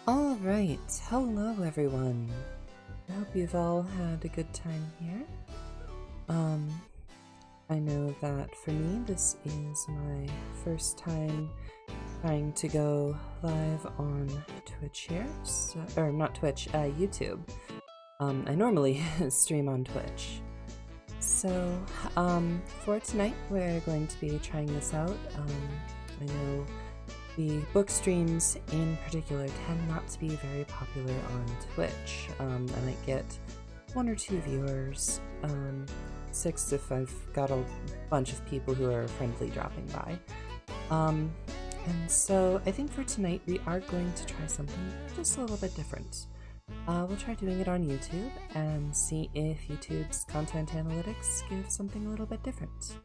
Alright, hello everyone. I hope you've all had a good time here. I know that for me this is my first time trying to go live on Twitch here, or not Twitch, YouTube. I normally stream on Twitch. So, for tonight we're going to be trying this out. I know the book streams in particular tend not to be very popular on Twitch. I might get 1 or 2 viewers, 6 if I've got a bunch of people who are friendly dropping by. And so I think for tonight we are going to try something just a little bit different. We'll try doing it on YouTube and see if YouTube's content analytics give something a little bit different.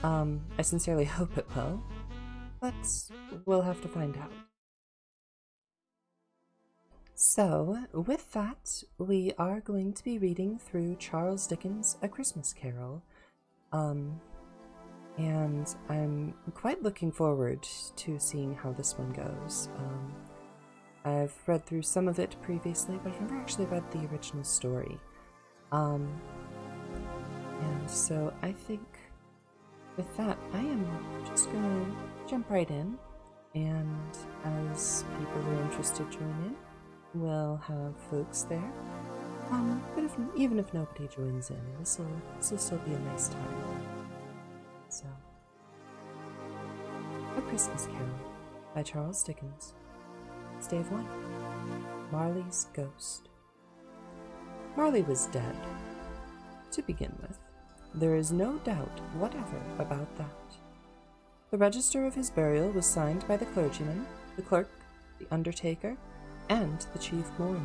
I sincerely hope it will. But we'll have to find out. So, with that, we are going to be reading through Charles Dickens' A Christmas Carol. And I'm quite looking forward to seeing how this one goes. I've read through some of it previously, but I've never actually read the original story. And so I think with that, I am just gonna jump right in, and as people who are interested join in, we'll have folks there. But even if nobody joins in, this will still be a nice time. So, A Christmas Carol by Charles Dickens. Stave 1. Marley's Ghost. Marley was dead. To begin with, there is no doubt whatever about that. The register of his burial was signed by the clergyman, the clerk, the undertaker, and the chief mourner.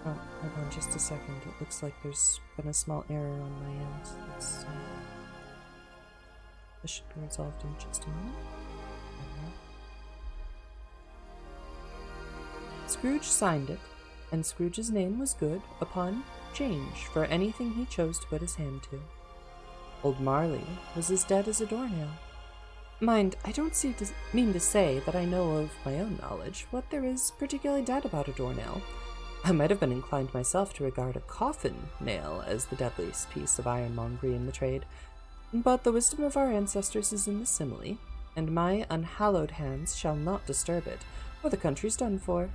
Oh, hold on just a second. It looks like there's been a small error on my end. This should be resolved in just a moment. Scrooge signed it, and Scrooge's name was good upon change for anything he chose to put his hand to. Old Marley was as dead as a doornail. Mind, I don't mean to say that I know of my own knowledge what there is particularly dead about a doornail. I might have been inclined myself to regard a coffin nail as the deadliest piece of ironmongery in the trade, but the wisdom of our ancestors is in the simile, and my unhallowed hands shall not disturb it, or the country's done for.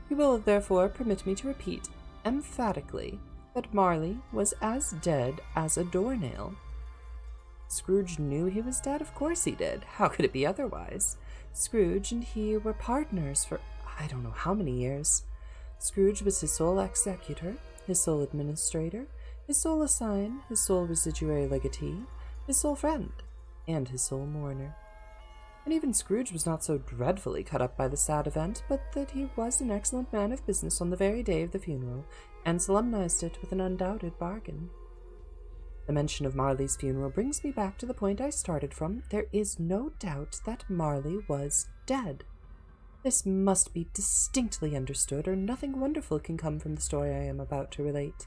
You will therefore permit me to repeat emphatically that Marley was as dead as a doornail. Scrooge knew he was dead, of course he did. How could it be otherwise? Scrooge and he were partners for I don't know how many years. Scrooge was his sole executor, his sole administrator, his sole assign, his sole residuary legatee, his sole friend, and his sole mourner. And even Scrooge was not so dreadfully cut up by the sad event, but that he was an excellent man of business on the very day of the funeral, and solemnized it with an undoubted bargain. The mention of Marley's funeral brings me back to the point I started from. There is no doubt that Marley was dead. This must be distinctly understood, or nothing wonderful can come from the story I am about to relate.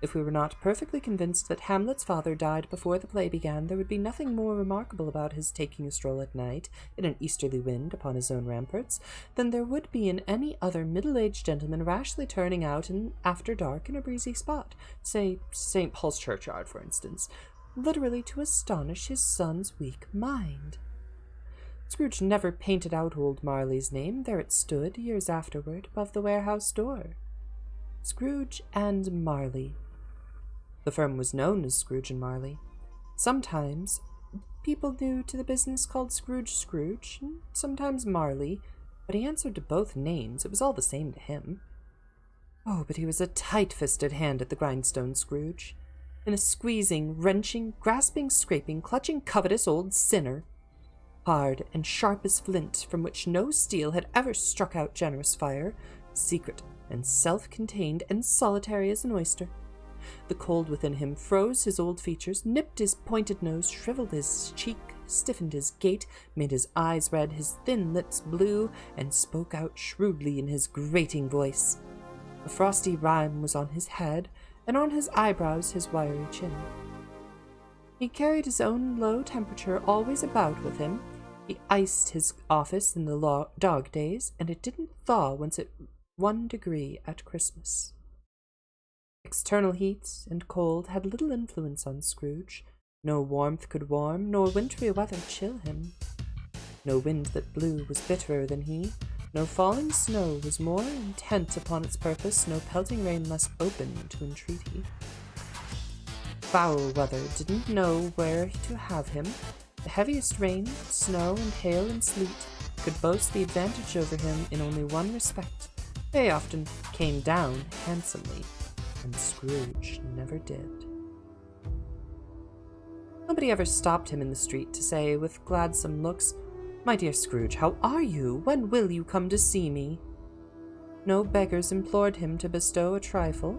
If we were not perfectly convinced that Hamlet's father died before the play began, there would be nothing more remarkable about his taking a stroll at night, in an easterly wind, upon his own ramparts, than there would be in any other middle-aged gentleman rashly turning out after dark in a breezy spot, say St. Paul's churchyard, for instance, literally to astonish his son's weak mind. Scrooge never painted out old Marley's name. There it stood, years afterward, above the warehouse door. Scrooge and Marley. The firm was known as Scrooge and Marley. Sometimes people knew to the business called Scrooge, and sometimes Marley, but he answered to both names. It was all the same to him. Oh, but he was a tight-fisted hand at the grindstone, Scrooge. And a squeezing, wrenching, grasping, scraping, clutching, covetous old sinner. Hard and sharp as flint, from which no steel had ever struck out generous fire, secret and self-contained and solitary as an oyster. The cold within him froze his old features, nipped his pointed nose, shriveled his cheek, stiffened his gait, made his eyes red, his thin lips blue, and spoke out shrewdly in his grating voice. A frosty rime was on his head, and on his eyebrows his wiry chin. He carried his own low temperature always about with him. He iced his office in the dog days, and it didn't thaw once at 1 degree at Christmas. External heat and cold had little influence on Scrooge. No warmth could warm, nor wintry weather chill him. No wind that blew was bitterer than he. No falling snow was more intent upon its purpose, no pelting rain less open to entreaty. Foul weather didn't know where to have him. The heaviest rain, snow, and hail and sleet could boast the advantage over him in only one respect. They often came down handsomely, and Scrooge never did. Nobody ever stopped him in the street to say, with gladsome looks, "My dear Scrooge, how are you? When will you come to see me?" No beggars implored him to bestow a trifle.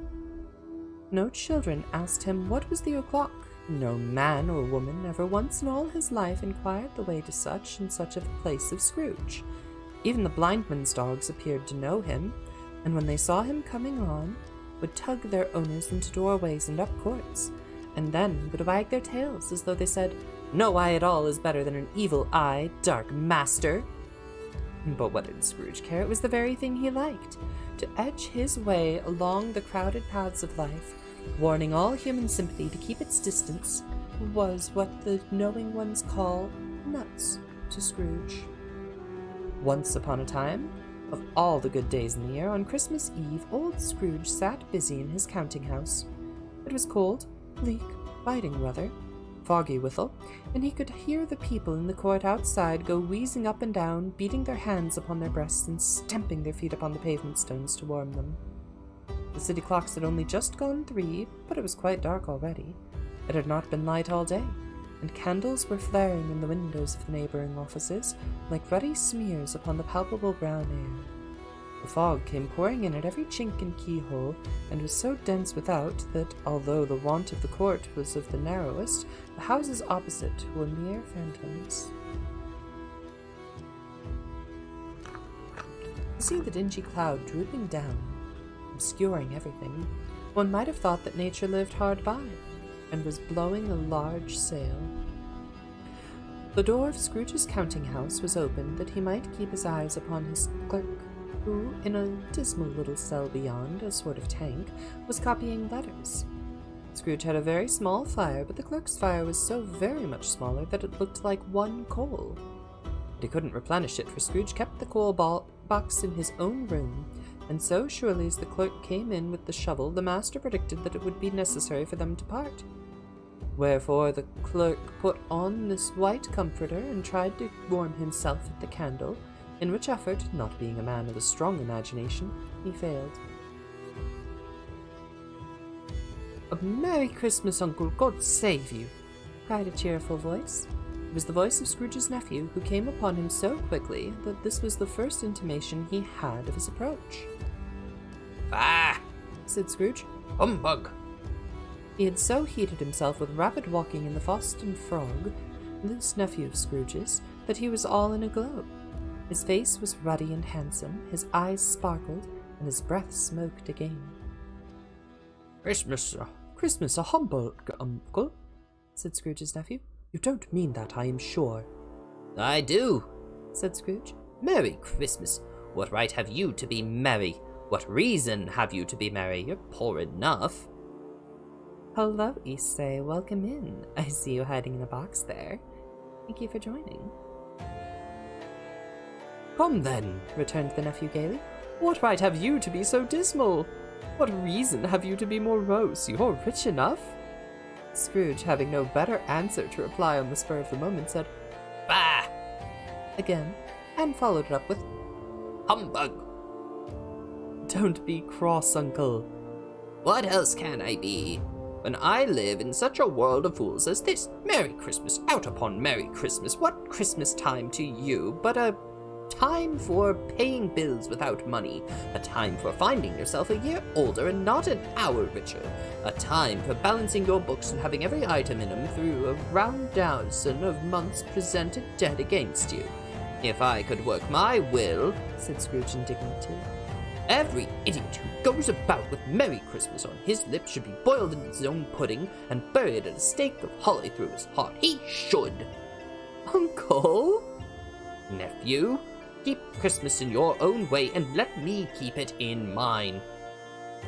No children asked him what was the o'clock. No man or woman ever once in all his life inquired the way to such and such a place of Scrooge. Even the blindman's dogs appeared to know him, and when they saw him coming on, would tug their owners into doorways and up courts, and then would wag their tails as though they said, "No eye at all is better than an evil eye, dark master." But what did Scrooge care? It was the very thing he liked, to edge his way along the crowded paths of life, warning all human sympathy to keep its distance, was what the knowing ones call nuts to Scrooge. Once upon a time, of all the good days in the year, on Christmas Eve, old Scrooge sat busy in his counting-house. It was cold, bleak, biting weather, foggy withal, and he could hear the people in the court outside go wheezing up and down, beating their hands upon their breasts and stamping their feet upon the pavement stones to warm them. The city clocks had only just gone 3, but it was quite dark already. It had not been light all day, and candles were flaring in the windows of the neighbouring offices, like ruddy smears upon the palpable brown air. The fog came pouring in at every chink and keyhole, and was so dense without that, although the want of the court was of the narrowest, the houses opposite were mere phantoms. To see the dingy cloud drooping down, obscuring everything, one might have thought that nature lived hard by, and was blowing a large sail. The door of Scrooge's counting-house was open that he might keep his eyes upon his clerk, who, in a dismal little cell beyond, a sort of tank, was copying letters. Scrooge had a very small fire, but the clerk's fire was so very much smaller that it looked like one coal. But he couldn't replenish it, for Scrooge kept the coal box in his own room, and so surely as the clerk came in with the shovel, the master predicted that it would be necessary for them to part. Wherefore the clerk put on this white comforter and tried to warm himself at the candle, in which effort, not being a man of a strong imagination, he failed. "A Merry Christmas, Uncle! God save you!" cried a cheerful voice. It was the voice of Scrooge's nephew, who came upon him so quickly that this was the first intimation he had of his approach. "Bah!" said Scrooge. "Humbug!" He had so heated himself with rapid walking in the Foston Frog, this nephew of Scrooge's, that he was all in a glow. His face was ruddy and handsome, his eyes sparkled, and his breath smoked again. Christmas a humbug, uncle," said Scrooge's nephew. "You don't mean that, I am sure." "I do," said Scrooge. "Merry Christmas! What right have you to be merry? What reason have you to be merry? You're poor enough." "Hello, Issei. Welcome in. I see you hiding in a box there. Thank you for joining." "Come then," returned the nephew gaily. "What right have you to be so dismal? What reason have you to be morose? You're rich enough." Scrooge, having no better answer to reply on the spur of the moment, said, "Bah!" again, and followed it up with, "Humbug!" "Don't be cross, uncle." "What else can I be? When I live in such a world of fools as this, Merry Christmas, out upon Merry Christmas, what Christmas time to you but a time for paying bills without money, a time for finding yourself a year older and not an hour richer, a time for balancing your books and having every item in them through a round dozen of months presented dead against you. If I could work my will," said Scrooge indignantly, "every idiot who goes about with Merry Christmas on his lips should be boiled in his own pudding and buried at a stake of holly through his heart. He should." "Uncle?" Nephew, keep Christmas in your own way and let me keep it in mine.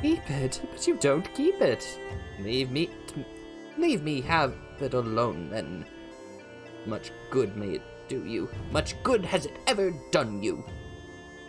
Keep it? But you don't keep it. Leave me have it alone, then. Much good may it do you. Much good has it ever done you.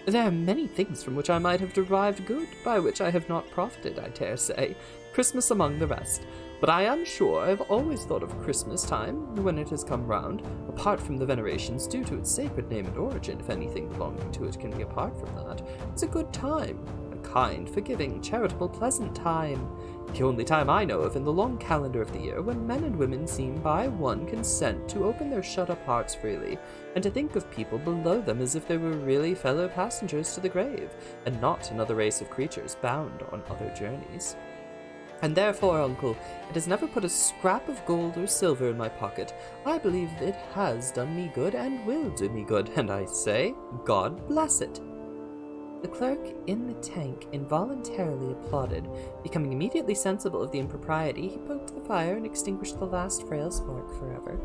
There are many things from which I might have derived good, by which I have not profited, I dare say, Christmas among the rest. But I am sure I have always thought of Christmas time, when it has come round, apart from the venerations due to its sacred name and origin, if anything belonging to it can be apart from that, it's a good time, a kind, forgiving, charitable, pleasant time. The only time I know of in the long calendar of the year when men and women seem by one consent to open their shut-up hearts freely, and to think of people below them as if they were really fellow passengers to the grave, and not another race of creatures bound on other journeys. And therefore, uncle, it has never put a scrap of gold or silver in my pocket. I believe it has done me good and will do me good, and I say, God bless it. The clerk in the tank involuntarily applauded. Becoming immediately sensible of the impropriety, he poked the fire and extinguished the last frail spark forever.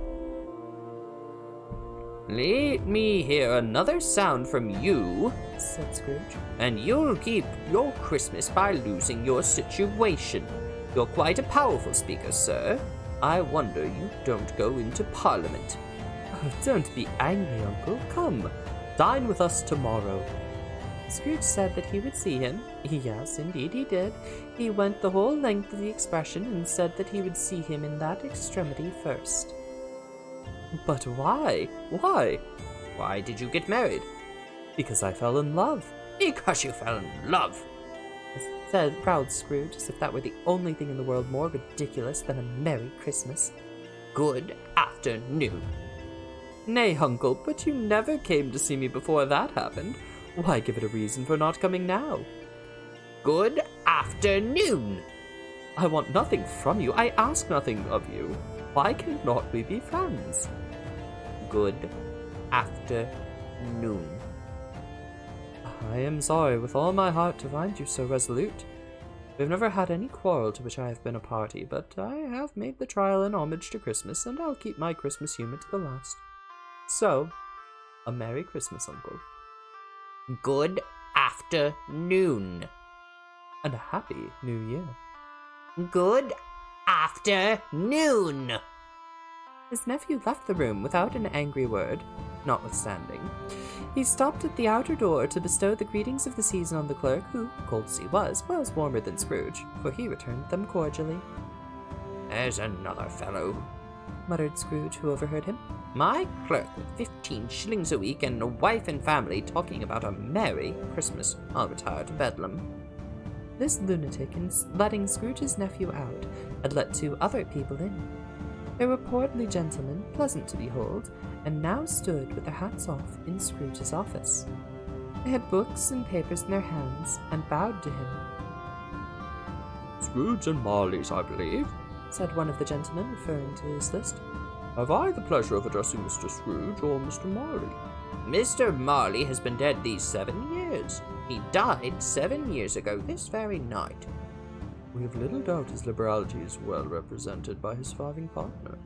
Let me hear another sound from you, said Scrooge, and you'll keep your Christmas by losing your situation. You're quite a powerful speaker, sir. I wonder you don't go into Parliament. Oh, don't be angry, uncle. Come, dine with us tomorrow. Scrooge said that he would see him. Yes, indeed he did. He went the whole length of the expression and said that he would see him in that extremity first. But why? Why? Why did you get married? Because I fell in love. Because you fell in love, said proud Scrooge, as if that were the only thing in the world more ridiculous than a Merry Christmas. Good afternoon. Nay, uncle, but you never came to see me before that happened. Why give it a reason for not coming now? Good afternoon. I want nothing from you. I ask nothing of you. Why cannot we be friends? Good afternoon. I am sorry with all my heart to find you so resolute. We have never had any quarrel to which I have been a party, but I have made the trial in homage to Christmas, and I'll keep my Christmas humour to the last. So, a Merry Christmas, uncle. Good afternoon. And a Happy New Year. Good afternoon. His nephew left the room without an angry word, notwithstanding. He stopped at the outer door to bestow the greetings of the season on the clerk, who, cold as he was warmer than Scrooge, for he returned them cordially. There's another fellow, muttered Scrooge, who overheard him. My clerk with 15 shillings a week and a wife and family talking about a Merry Christmas. I'll retire to Bedlam. This lunatic, in letting Scrooge's nephew out, had let 2 other people in. They were portly gentlemen, pleasant to behold, and now stood with their hats off in Scrooge's office. They had books and papers in their hands, and bowed to him. Scrooge and Marley's, I believe, said one of the gentlemen, referring to his list. Have I the pleasure of addressing Mr. Scrooge or Mr. Marley? Mr. Marley has been dead these 7 years. He died 7 years ago this very night. We have little doubt his liberality is well represented by his surviving partner,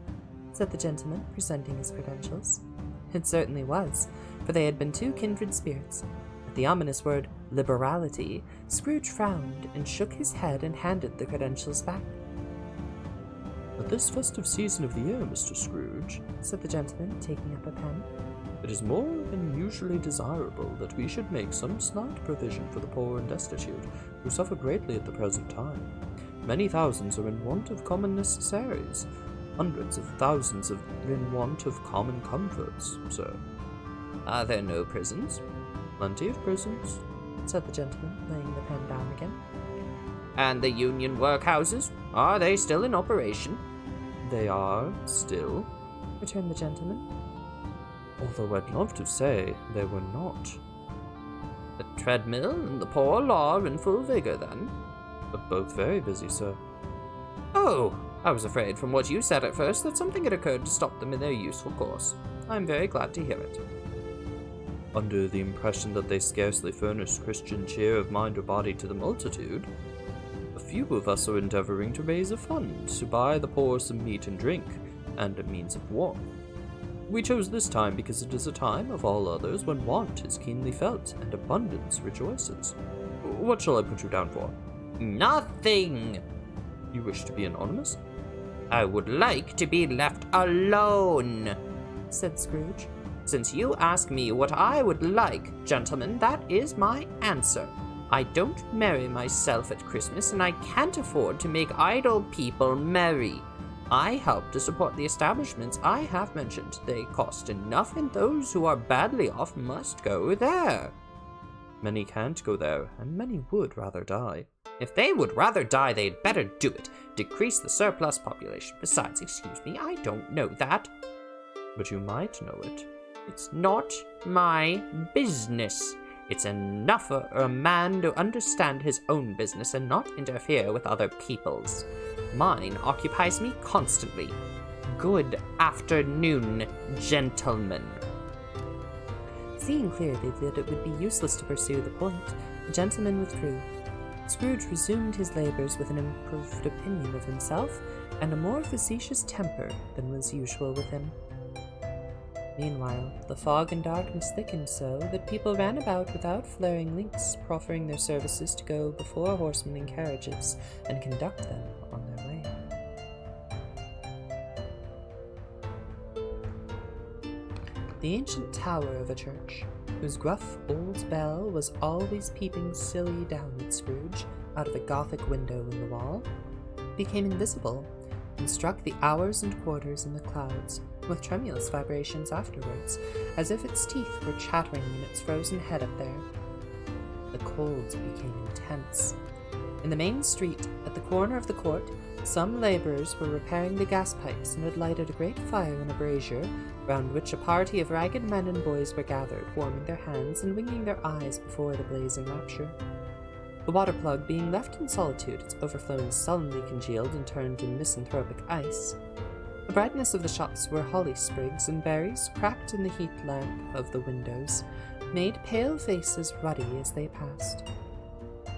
said the gentleman, presenting his credentials. It certainly was, for they had been 2 kindred spirits. At the ominous word, liberality, Scrooge frowned and shook his head and handed the credentials back. At this festive season of the year, Mr. Scrooge, said the gentleman, taking up a pen, it is more than usually desirable that we should make some slight provision for the poor and destitute, who suffer greatly at the present time. Many thousands are in want of common necessaries. Hundreds of thousands are in want of common comforts, sir. Are there no prisons? Plenty of prisons, said the gentleman, laying the pen down again. And the union workhouses? Are they still in operation? They are still, returned the gentleman. Although I'd love to say they were not. The treadmill and the poor law are in full vigor, then? But both very busy, sir. Oh, I was afraid from what you said at first that something had occurred to stop them in their useful course. I'm very glad to hear it. Under the impression that they scarcely furnish Christian cheer of mind or body to the multitude, a few of us are endeavoring to raise a fund to buy the poor some meat and drink, and a means of warmth. We chose this time because it is a time of all others when want is keenly felt and abundance rejoices. What shall I put you down for? Nothing! You wish to be anonymous? I would like to be left alone, said Scrooge. Since you ask me what I would like, gentlemen, that is my answer. I don't marry myself at Christmas, and I can't afford to make idle people merry. I help to support the establishments I have mentioned. They cost enough, and those who are badly off must go there. Many can't go there, and many would rather die. If they would rather die, they'd better do it. Decrease the surplus population. Besides, excuse me, I don't know that. But you might know it. It's not my business. It's enough for a man to understand his own business and not interfere with other people's. Mine occupies me constantly. Good afternoon, gentlemen. Seeing clearly that it would be useless to pursue the point, the gentleman withdrew. Scrooge resumed his labours with an improved opinion of himself and a more facetious temper than was usual with him. Meanwhile, the fog and darkness thickened so that people ran about without flaring links, proffering their services to go before horsemen and carriages and conduct them on their way. The ancient tower of a church, whose gruff old bell was always peeping silly down at Scrooge out of a Gothic window in the wall, became invisible and struck the hours and quarters in the clouds with tremulous vibrations afterwards, as if its teeth were chattering in its frozen head up there. The cold became intense. In the main street, at the corner of the court, some labourers were repairing the gas pipes and had lighted a great fire in a brazier, round which a party of ragged men and boys were gathered, warming their hands and winking their eyes before the blazing rapture. The water plug being left in solitude, its overflowing sullenly congealed and turned to misanthropic ice. The brightness of the shops where holly sprigs and berries, cracked in the heat lamp of the windows, made pale faces ruddy as they passed.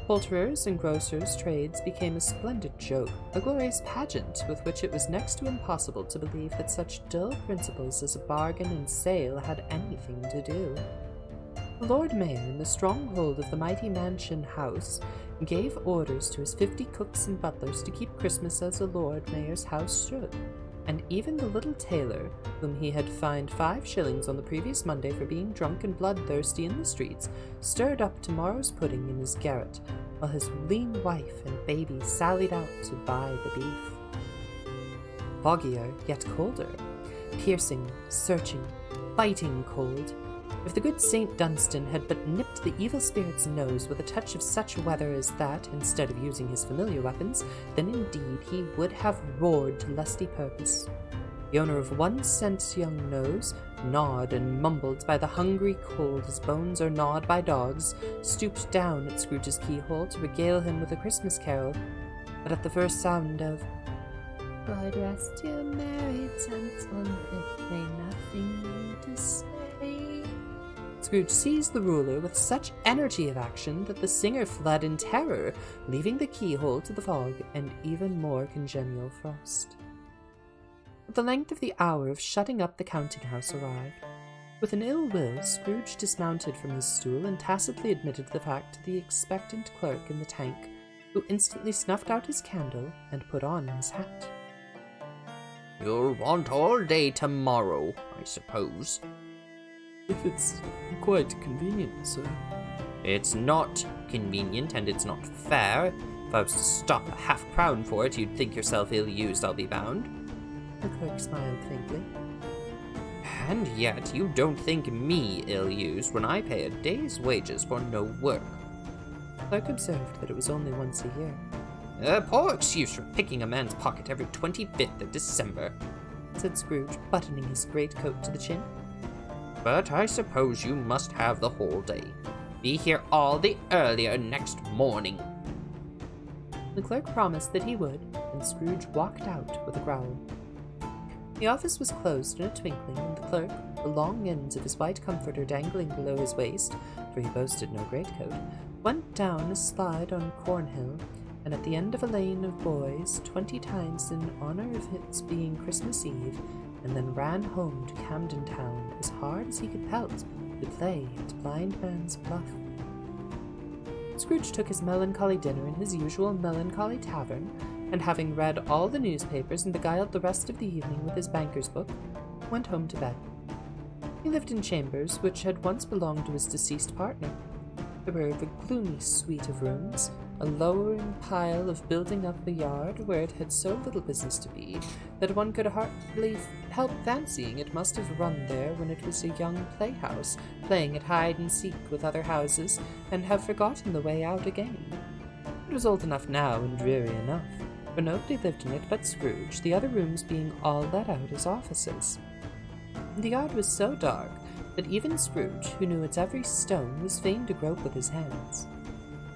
Poulterers' and grocers' trades became a splendid joke, a glorious pageant with which it was next to impossible to believe that such dull principles as a bargain and sale had anything to do. The Lord Mayor, in the stronghold of the mighty mansion house, gave orders to his 50 cooks and butlers to keep Christmas as a Lord Mayor's house should, and even the little tailor, whom he had fined 5 shillings on the previous Monday for being drunk and bloodthirsty in the streets, stirred up tomorrow's pudding in his garret, while his lean wife and baby sallied out to buy the beef. Foggier, yet colder, piercing, searching, biting cold. If the good St. Dunstan had but nipped the evil spirit's nose with a touch of such weather as that, instead of using his familiar weapons, then indeed he would have roared to lusty purpose. The owner of 1 cent young nose, gnawed and mumbled by the hungry cold as bones are gnawed by dogs, stooped down at Scrooge's keyhole to regale him with a Christmas carol, but at the first sound of "God rest you, merry gentlemen, it may nothing to say," Scrooge seized the ruler with such energy of action that the singer fled in terror, leaving the keyhole to the fog and even more congenial frost. At the length of the hour of shutting up the counting-house arrived. With an ill will, Scrooge dismounted from his stool and tacitly admitted the fact to the expectant clerk in the tank, who instantly snuffed out his candle and put on his hat. "You'll want all day tomorrow, I suppose." If it's quite convenient, sir. "It's not convenient, and it's not fair. If I was to stop a half-crown for it, you'd think yourself ill-used, I'll be bound." The clerk smiled faintly. "And yet you don't think me ill-used when I pay a day's wages for no work." The clerk observed that it was only once a year. "A poor excuse for picking a man's pocket every 25th of December," said Scrooge, buttoning his greatcoat to the chin. "But I suppose you must have the whole day. Be here all the earlier next morning." The clerk promised that he would, and Scrooge walked out with a growl. The office was closed in a twinkling, and the clerk, the long ends of his white comforter dangling below his waist, for he boasted no greatcoat, went down a slide on Cornhill, and at the end of a lane of boys, 20 times in honour of its being Christmas Eve, and then ran home to Camden Town as hard as he could pelt to play at blind man's bluff. Scrooge took his melancholy dinner in his usual melancholy tavern, and having read all the newspapers and beguiled the rest of the evening with his banker's book, went home to bed. He lived in chambers which had once belonged to his deceased partner. There were a gloomy suite of rooms, a lowering pile of building up a yard where it had so little business to be that one could hardly help fancying it must have run there when it was a young playhouse, playing at hide-and-seek with other houses, and have forgotten the way out again. It was old enough now and dreary enough, for nobody lived in it but Scrooge, the other rooms being all let out as offices. The yard was so dark that even Scrooge, who knew its every stone, was fain to grope with his hands.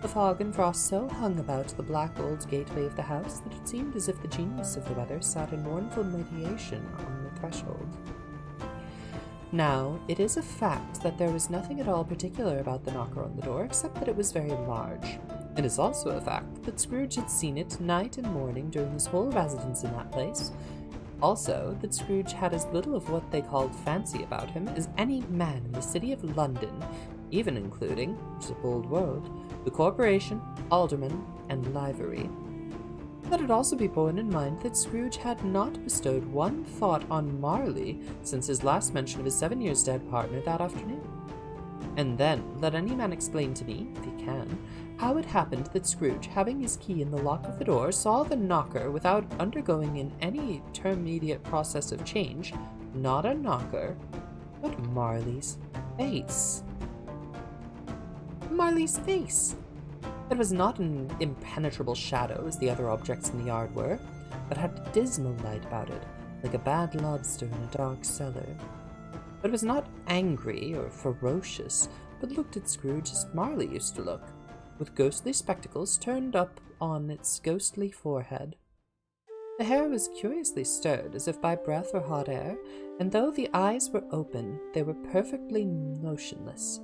The fog and frost so hung about the black old gateway of the house that it seemed as if the genius of the weather sat in mournful meditation on the threshold. Now, it is a fact that there was nothing at all particular about the knocker on the door, except that it was very large. It is also a fact that Scrooge had seen it night and morning during his whole residence in that place. Also, that Scrooge had as little of what they called fancy about him as any man in the city of London, even including, which is a bold word, the corporation, aldermen, and livery. Let it also be borne in mind that Scrooge had not bestowed one thought on Marley since his last mention of his 7 years dead partner that afternoon. And then let any man explain to me, if he can, how it happened that Scrooge, having his key in the lock of the door, saw the knocker without undergoing in any intermediate process of change, not a knocker, but Marley's face. Marley's face! It was not an impenetrable shadow as the other objects in the yard were, but had a dismal light about it, like a bad lobster in a dark cellar. It was not angry or ferocious, but looked at Scrooge as Marley used to look, with ghostly spectacles turned up on its ghostly forehead. The hair was curiously stirred, as if by breath or hot air, and though the eyes were open, they were perfectly motionless.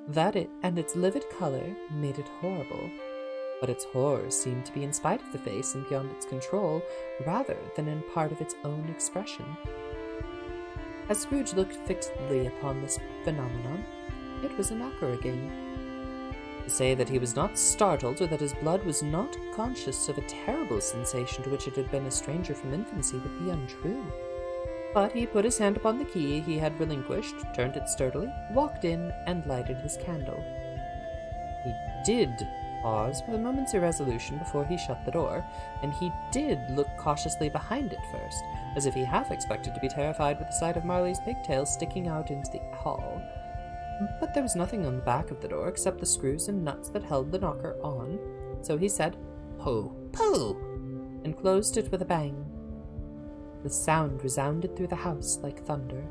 That it and its livid color made it horrible, but its horror seemed to be in spite of the face and beyond its control, rather than in part of its own expression. As Scrooge looked fixedly upon this phenomenon, it was a knocker again. To say that he was not startled, or that his blood was not conscious of a terrible sensation to which it had been a stranger from infancy, would be untrue. But he put his hand upon the key he had relinquished, turned it sturdily, walked in, and lighted his candle. He did pause with a moment's irresolution before he shut the door, and he did look cautiously behind it first, as if he half expected to be terrified with the sight of Marley's pigtails sticking out into the hall. But there was nothing on the back of the door except the screws and nuts that held the knocker on, so he said, "Pooh, pooh," and closed it with a bang. The sound resounded through the house like thunder.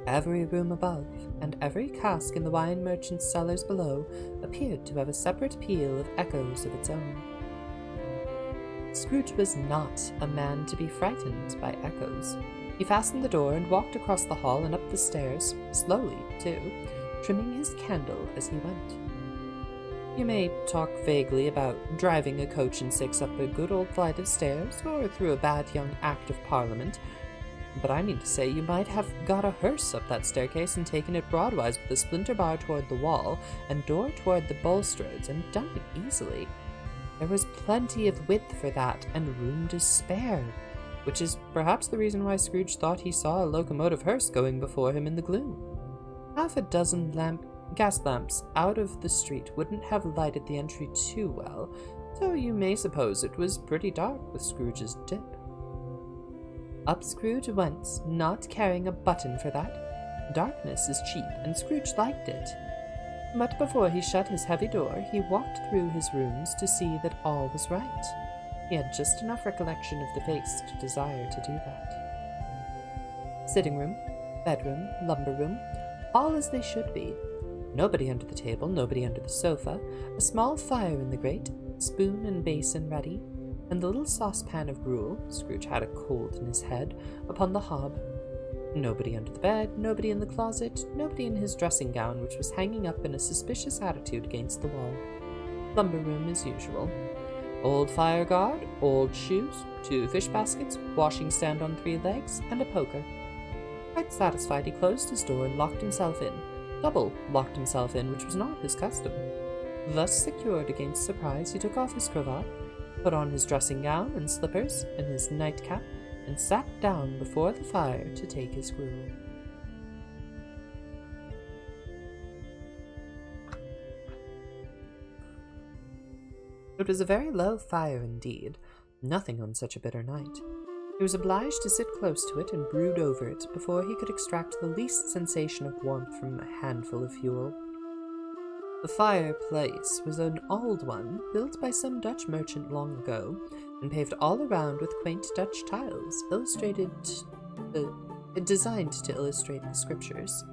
Every room above, and every cask in the wine merchant's cellars below, appeared to have a separate peal of echoes of its own. Scrooge was not a man to be frightened by echoes. He fastened the door and walked across the hall and up the stairs, slowly, too, trimming his candle as he went. You may talk vaguely about driving a coach and six up a good old flight of stairs, or through a bad young Act of Parliament, but I mean to say you might have got a hearse up that staircase and taken it broadwise with a splinter bar toward the wall and door toward the balustrades, and done it easily. There was plenty of width for that, and room to spare, which is perhaps the reason why Scrooge thought he saw a locomotive hearse going before him in the gloom. Half a dozen gas lamps out of the street wouldn't have lighted the entry too well, so you may suppose it was pretty dark with Scrooge's dip. Up Scrooge went, not caring a button for that. Darkness is cheap, and Scrooge liked it. But before he shut his heavy door, he walked through his rooms to see that all was right. He had just enough recollection of the face to desire to do that. Sitting room, bedroom, lumber room, all as they should be. Nobody under the table, nobody under the sofa, a small fire in the grate, spoon and basin ready, and the little saucepan of gruel, Scrooge had a cold in his head, upon the hob. Nobody under the bed, nobody in the closet, nobody in his dressing gown, which was hanging up in a suspicious attitude against the wall. Lumber room as usual. Old fire guard, old shoes, 2 fish baskets, washing stand on 3 legs, and a poker. Quite satisfied, he closed his door and locked himself in. Double locked himself in, which was not his custom. Thus secured against surprise, he took off his cravat, put on his dressing gown and slippers and his nightcap, and sat down before the fire to take his gruel. It was a very low fire indeed, nothing on such a bitter night. He was obliged to sit close to it and brood over it before he could extract the least sensation of warmth from a handful of fuel. The fireplace was an old one, built by some Dutch merchant long ago, and paved all around with quaint Dutch tiles, designed to illustrate the scriptures.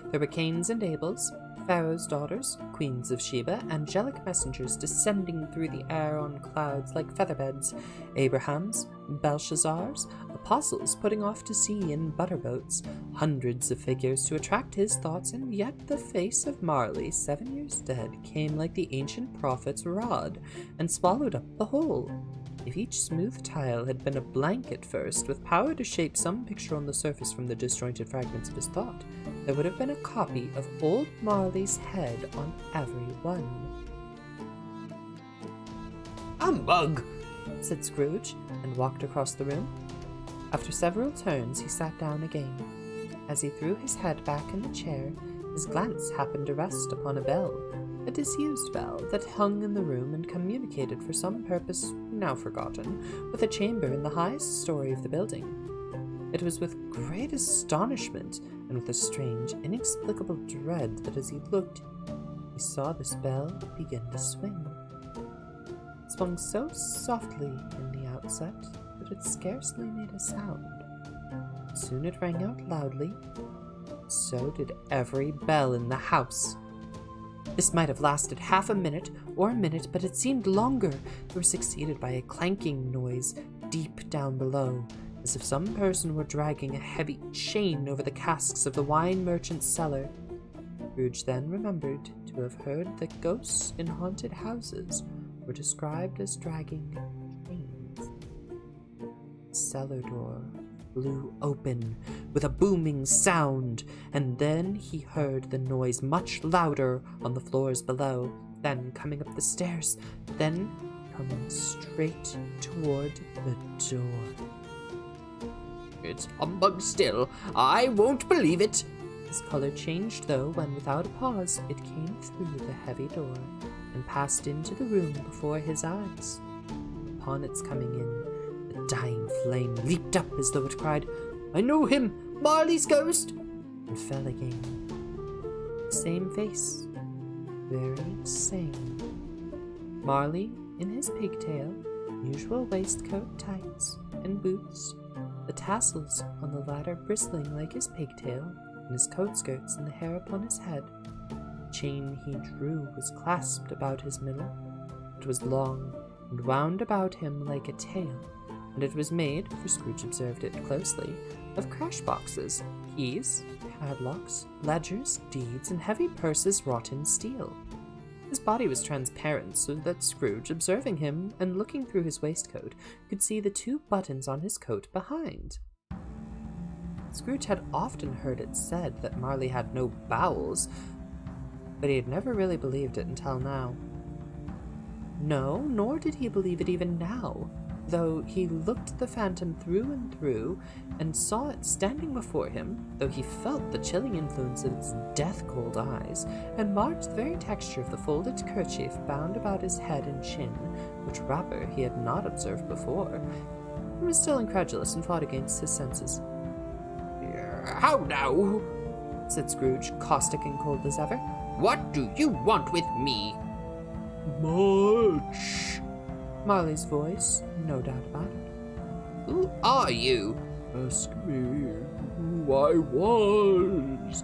There were Cains and Abels, Pharaoh's daughters, queens of Sheba, angelic messengers descending through the air on clouds like featherbeds, Abrahams, Belshazzars, apostles putting off to sea in butterboats, hundreds of figures to attract his thoughts, and yet the face of Marley, 7 years dead, came like the ancient prophet's rod, and swallowed up the whole. If each smooth tile had been a blank at first, with power to shape some picture on the surface from the disjointed fragments of his thought, there would have been a copy of old Marley's head on every one. Humbug! Said Scrooge, and walked across the room. After several turns, he sat down again. As he threw his head back in the chair, his glance happened to rest upon a bell, a disused bell that hung in the room and communicated for some purpose now forgotten with a chamber in the highest story of the building. It was with great astonishment and with a strange, inexplicable dread that as he looked, he saw this bell begin to swing. It swung so softly in the outset that it scarcely made a sound. Soon it rang out loudly. So did every bell in the house. This might have lasted half a minute or a minute, but it seemed longer. They were succeeded by a clanking noise deep down below, as if some person were dragging a heavy chain over the casks of the wine merchant's cellar. Scrooge then remembered to have heard that ghosts in haunted houses were described as dragging chains. The cellar door flew open with a booming sound, and then he heard the noise much louder on the floors below, then coming up the stairs, then coming straight toward the door. It's humbug still. I won't believe it. His color changed, though, when without a pause it came through the heavy door and passed into the room before his eyes. Upon its coming in, the dying flame leaped up as though it cried, "I know him! Marley's ghost!" and fell again. The same face, very same. Marley in his pigtail, usual waistcoat, tights, and boots, the tassels on the latter bristling like his pigtail, and his coat skirts and the hair upon his head. The chain he drew was clasped about his middle. It was long and wound about him like a tail, and it was made, for Scrooge observed it closely, of crash boxes, keys, padlocks, ledgers, deeds, and heavy purses wrought in steel. His body was transparent, so that Scrooge, observing him and looking through his waistcoat, could see the 2 buttons on his coat behind. Scrooge had often heard it said that Marley had no bowels, but he had never really believed it until now. No, nor did he believe it even now, though he looked the phantom through and through, and saw it standing before him, though he felt the chilling influence of its death-cold eyes, and marked the very texture of the folded kerchief bound about his head and chin, which wrapper he had not observed before. He was still incredulous and fought against his senses. How now? Said Scrooge, caustic and cold as ever. What do you want with me? Much. Marley's voice, no doubt about it. Who are you? Ask me who I was.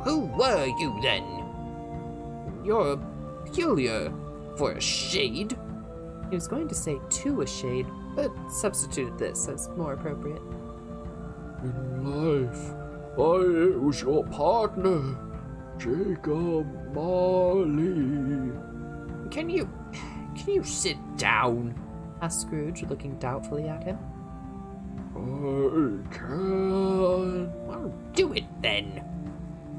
Who were you then? You're peculiar for a shade. He was going to say to a shade, but substituted this as more appropriate. In life, I was your partner, Jacob Marley. Can you Can you sit down? asked Scrooge, looking doubtfully at him. I can. Well, do it then.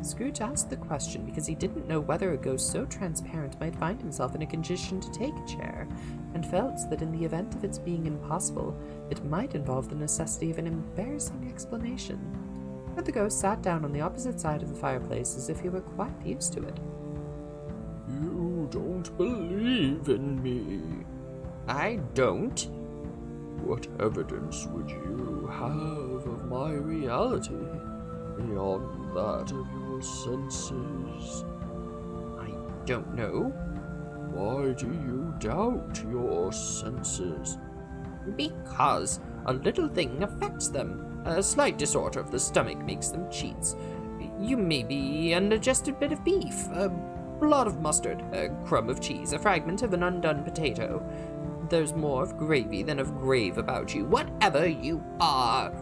Scrooge asked the question because he didn't know whether a ghost so transparent might find himself in a condition to take a chair, and felt that in the event of its being impossible, it might involve the necessity of an embarrassing explanation. But the ghost sat down on the opposite side of the fireplace as if he were quite used to it. You don't believe in me. I don't. What evidence would you have of my reality beyond that of your senses? I don't know. Why do you doubt your senses? Because a little thing affects them. A slight disorder of the stomach makes them cheats. You may be an undigested bit of beef, a blot of mustard, a crumb of cheese, a fragment of an undone potato. There's more of gravy than of grave about you, whatever you are.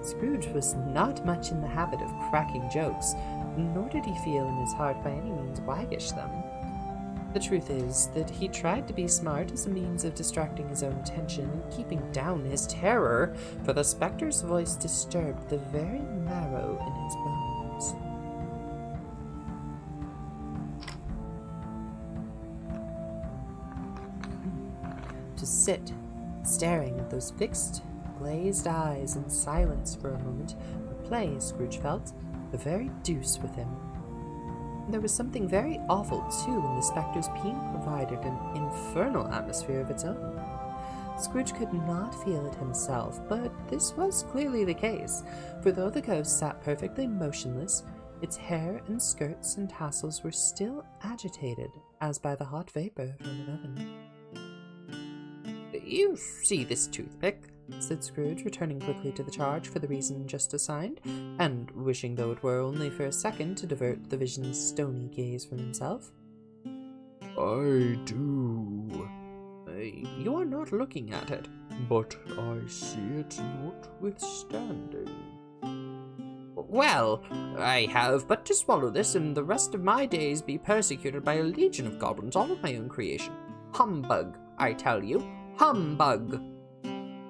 Scrooge was not much in the habit of cracking jokes, nor did he feel in his heart by any means waggish them. The truth is that he tried to be smart as a means of distracting his own attention and keeping down his terror, for the spectre's voice disturbed the very marrow in his bones. To sit, staring at those fixed, glazed eyes in silence for a moment, would play, Scrooge felt, the very deuce with him. There was something very awful, too, in the spectre's being provided an infernal atmosphere of its own. Scrooge could not feel it himself, but this was clearly the case, for though the ghost sat perfectly motionless, its hair and skirts and tassels were still agitated, as by the hot vapor from an oven. You see this toothpick? Said Scrooge, returning quickly to the charge for the reason just assigned, and wishing, though it were only for a second, to divert the vision's stony gaze from himself. I do. You are not looking at it. But I see it notwithstanding. Well, I have but to swallow this, and the rest of my days be persecuted by a legion of goblins, all of my own creation. Humbug, I tell you. Humbug!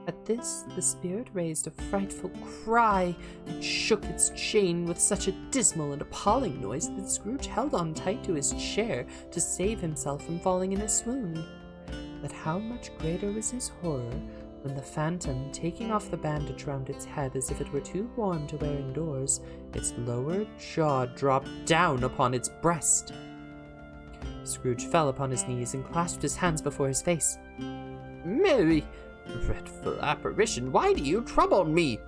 At this, the spirit raised a frightful cry and shook its chain with such a dismal and appalling noise that Scrooge held on tight to his chair to save himself from falling in a swoon. But how much greater was his horror when the phantom, taking off the bandage round its head as if it were too warm to wear indoors, its lower jaw dropped down upon its breast. Scrooge fell upon his knees and clasped his hands before his face. Mary, dreadful apparition, why do you trouble me?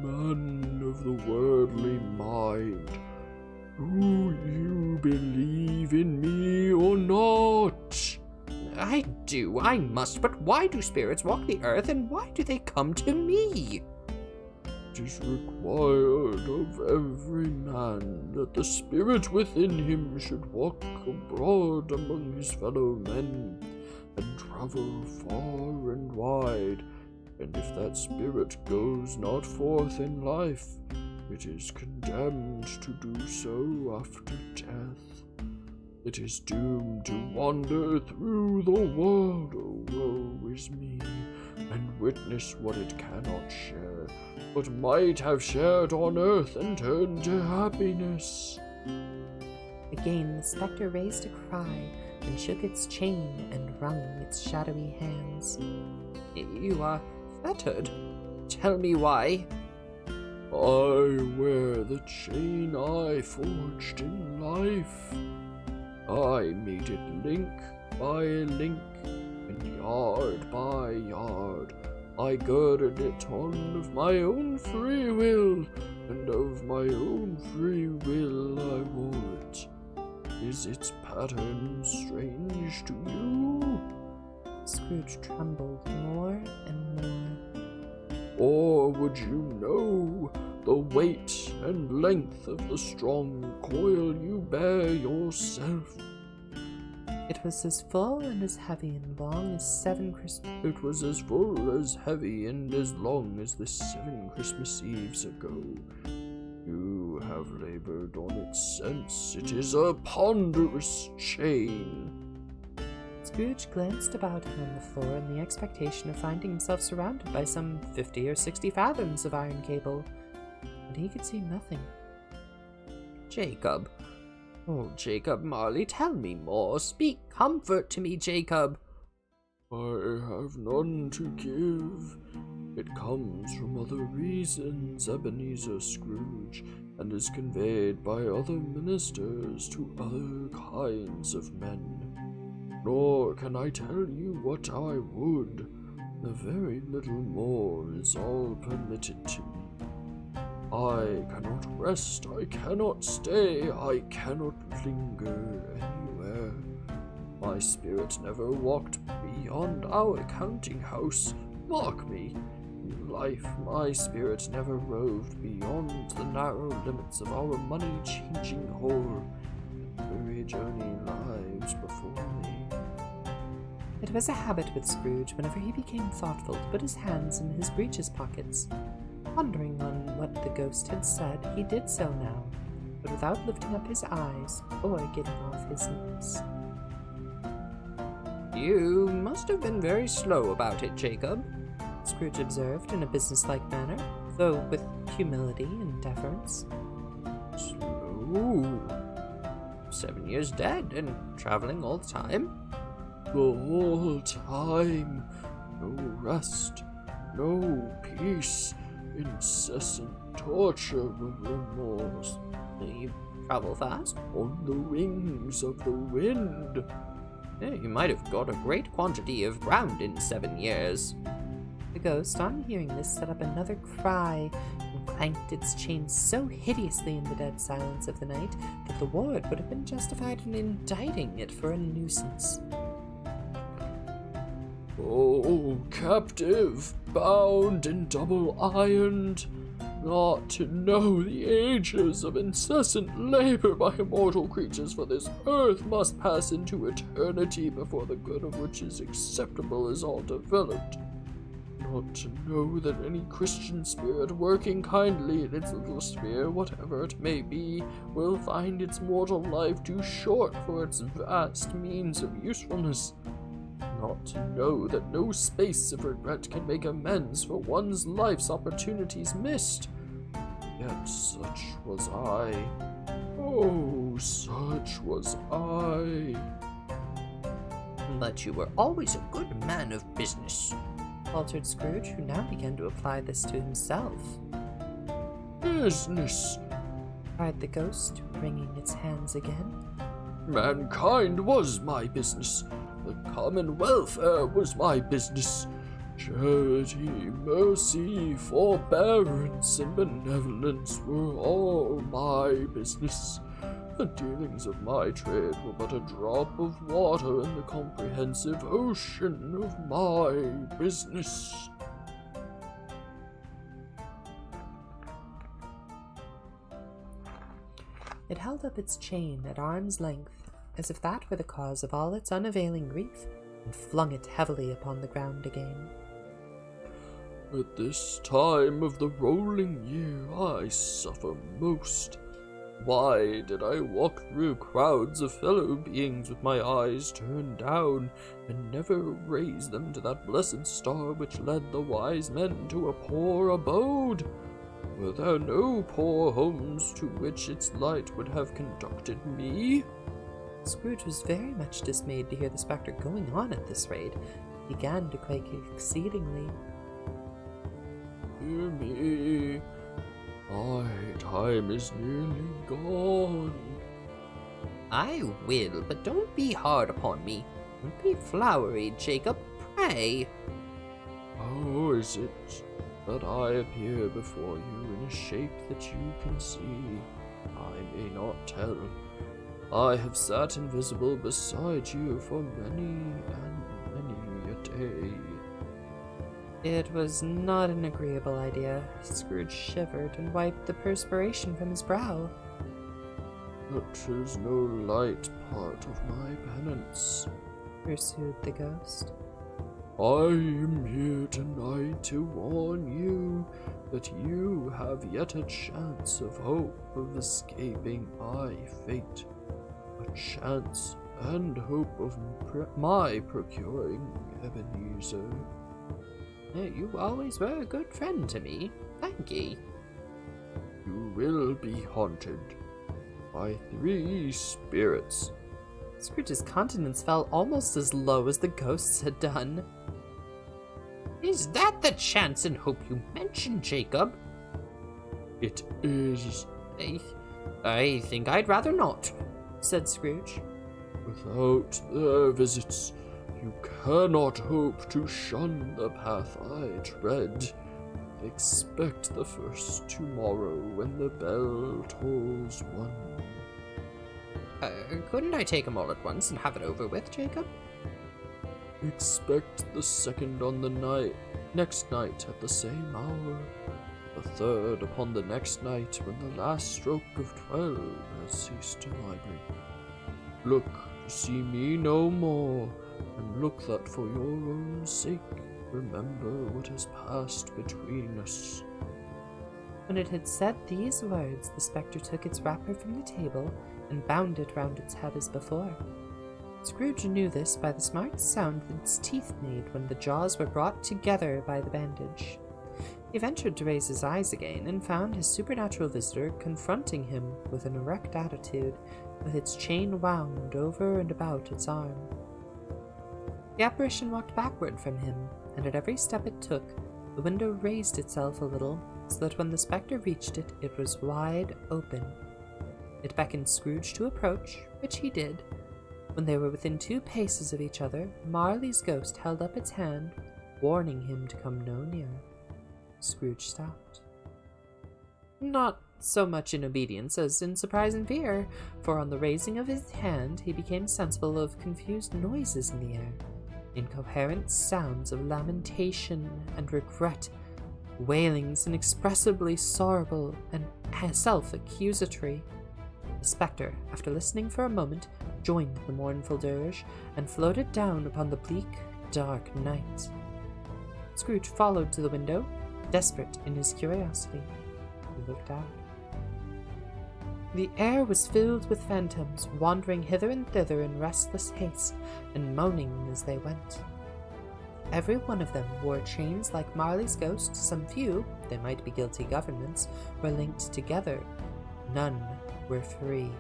Man of the worldly mind, do you believe in me or not? I do, I must, but why do spirits walk the earth, and why do they come to me? It is required of every man that the spirit within him should walk abroad among his fellow men, and travel far and wide, and if that spirit goes not forth in life, it is condemned to do so after death. It is doomed to wander through the world, oh woe is me, and witness what it cannot share, but might have shared on earth and turned to happiness. Again the spectre raised a cry, and shook its chain and wrung its shadowy hands. You are fettered. Tell me why. I wear the chain I forged in life. I made it link by link, and yard by yard. I girded it on of my own free will, and of my own free will I wore it. Is its pattern strange to you? Scrooge trembled more and more. Or would you know the weight and length of the strong coil you bear yourself? It was as full and as heavy and long as 7 Christmas. It was as full, as heavy, and as long as the 7 Christmas Eves ago. You have labored on its sense. It is a ponderous chain. Scrooge glanced about him on the floor in the expectation of finding himself surrounded by some 50 or 60 fathoms of iron cable, but he could see nothing. Jacob. Oh, Jacob Marley, tell me more. Speak comfort to me, Jacob. I have none to give. It comes from other reasons, Ebenezer Scrooge, and is conveyed by other ministers to other kinds of men. Nor can I tell you what I would. A very little more is all permitted to me. I cannot rest, I cannot stay, I cannot linger anywhere. My spirit never walked beyond our counting house. Mark me, in life my spirit never roved beyond the narrow limits of our money-changing hole. Every journey lies before me. It was a habit with Scrooge whenever he became thoughtful to put his hands in his breeches pockets. Pondering on what the ghost had said, he did so now, but without lifting up his eyes or getting off his knees. You must have been very slow about it, Jacob, Scrooge observed in a businesslike manner, though with humility and deference. Slow? 7 years dead and traveling all the time? The whole time. No rest, no peace, incessant torture of remorse. You travel fast? On the wings of the wind. Yeah, you might have got a great quantity of ground in 7 years. The ghost, on hearing this, set up another cry and clanked its chains so hideously in the dead silence of the night that the ward would have been justified in indicting it for a nuisance. Oh, captive, bound and double-ironed, not to know the ages of incessant labor by immortal creatures for this earth must pass into eternity before the good of which is acceptable is all developed. Not to know that any Christian spirit working kindly in its little sphere, whatever it may be, will find its mortal life too short for its vast means of usefulness. Not to know that no space of regret can make amends for one's life's opportunities missed. Yet such was I. Oh, such was I. But you were always a good man of business, faltered Scrooge, who now began to apply this to himself. Business, cried the ghost, wringing its hands again. Mankind was my business. The common welfare was my business. Charity, mercy, forbearance, and benevolence were all my business. The dealings of my trade were but a drop of water in the comprehensive ocean of my business. It held up its chain at arm's length, as if that were the cause of all its unavailing grief, and flung it heavily upon the ground again. At this time of the rolling year I suffer most. Why did I walk through crowds of fellow beings with my eyes turned down, and never raise them to that blessed star which led the wise men to a poor abode? Were there no poor homes to which its light would have conducted me? Scrooge was very much dismayed to hear the spectre going on at this rate. He began to quake exceedingly. Hear me. My time is nearly gone. I will, but don't be hard upon me. Don't be flowery, Jacob, pray. How is it that I appear before you in a shape that you can see? I may not tell. I have sat invisible beside you for many and many a day. It was not an agreeable idea. Scrooge shivered and wiped the perspiration from his brow. That is no light part of my penance, pursued the ghost. I am here tonight to warn you that you have yet a chance of hope of escaping my fate. A chance and hope of my procuring Ebenezer. You always were a good friend to me. Thank ye. You will be haunted by 3 spirits. Scrooge's countenance fell almost as low as the ghost's had done. Is that the chance and hope you mentioned, Jacob? It is. I think I'd rather not, said Scrooge. Without their visits, you cannot hope to shun the path I tread. Expect the first tomorrow when the bell tolls 1. Couldn't I take 'em all at once and have it over with, Jacob? Expect the second on the next night at the same hour. The third upon the next night when the last stroke of 12 has ceased to vibrate. Look to see me no more, and look that for your own sake remember what has passed between us. When it had said these words, the spectre took its wrapper from the table and bound it round its head as before. Scrooge knew this by the smart sound that its teeth made when the jaws were brought together by the bandage. He ventured to raise his eyes again and found his supernatural visitor confronting him with an erect attitude, with its chain wound over and about its arm. The apparition walked backward from him, and at every step it took, the window raised itself a little, so that when the spectre reached it, it was wide open. It beckoned Scrooge to approach, which he did. When they were within 2 paces of each other, Marley's ghost held up its hand, warning him to come no nearer. Scrooge stopped. Not so much in obedience as in surprise and fear, for on the raising of his hand he became sensible of confused noises in the air, incoherent sounds of lamentation and regret, wailings inexpressibly sorrowful and self-accusatory. The spectre, after listening for a moment, joined the mournful dirge and floated down upon the bleak, dark night. Scrooge followed to the window, desperate in his curiosity. He looked out. The air was filled with phantoms, wandering hither and thither in restless haste, and moaning as they went. Every one of them wore chains like Marley's ghost. Some few, they might be guilty governments, were linked together. None were free.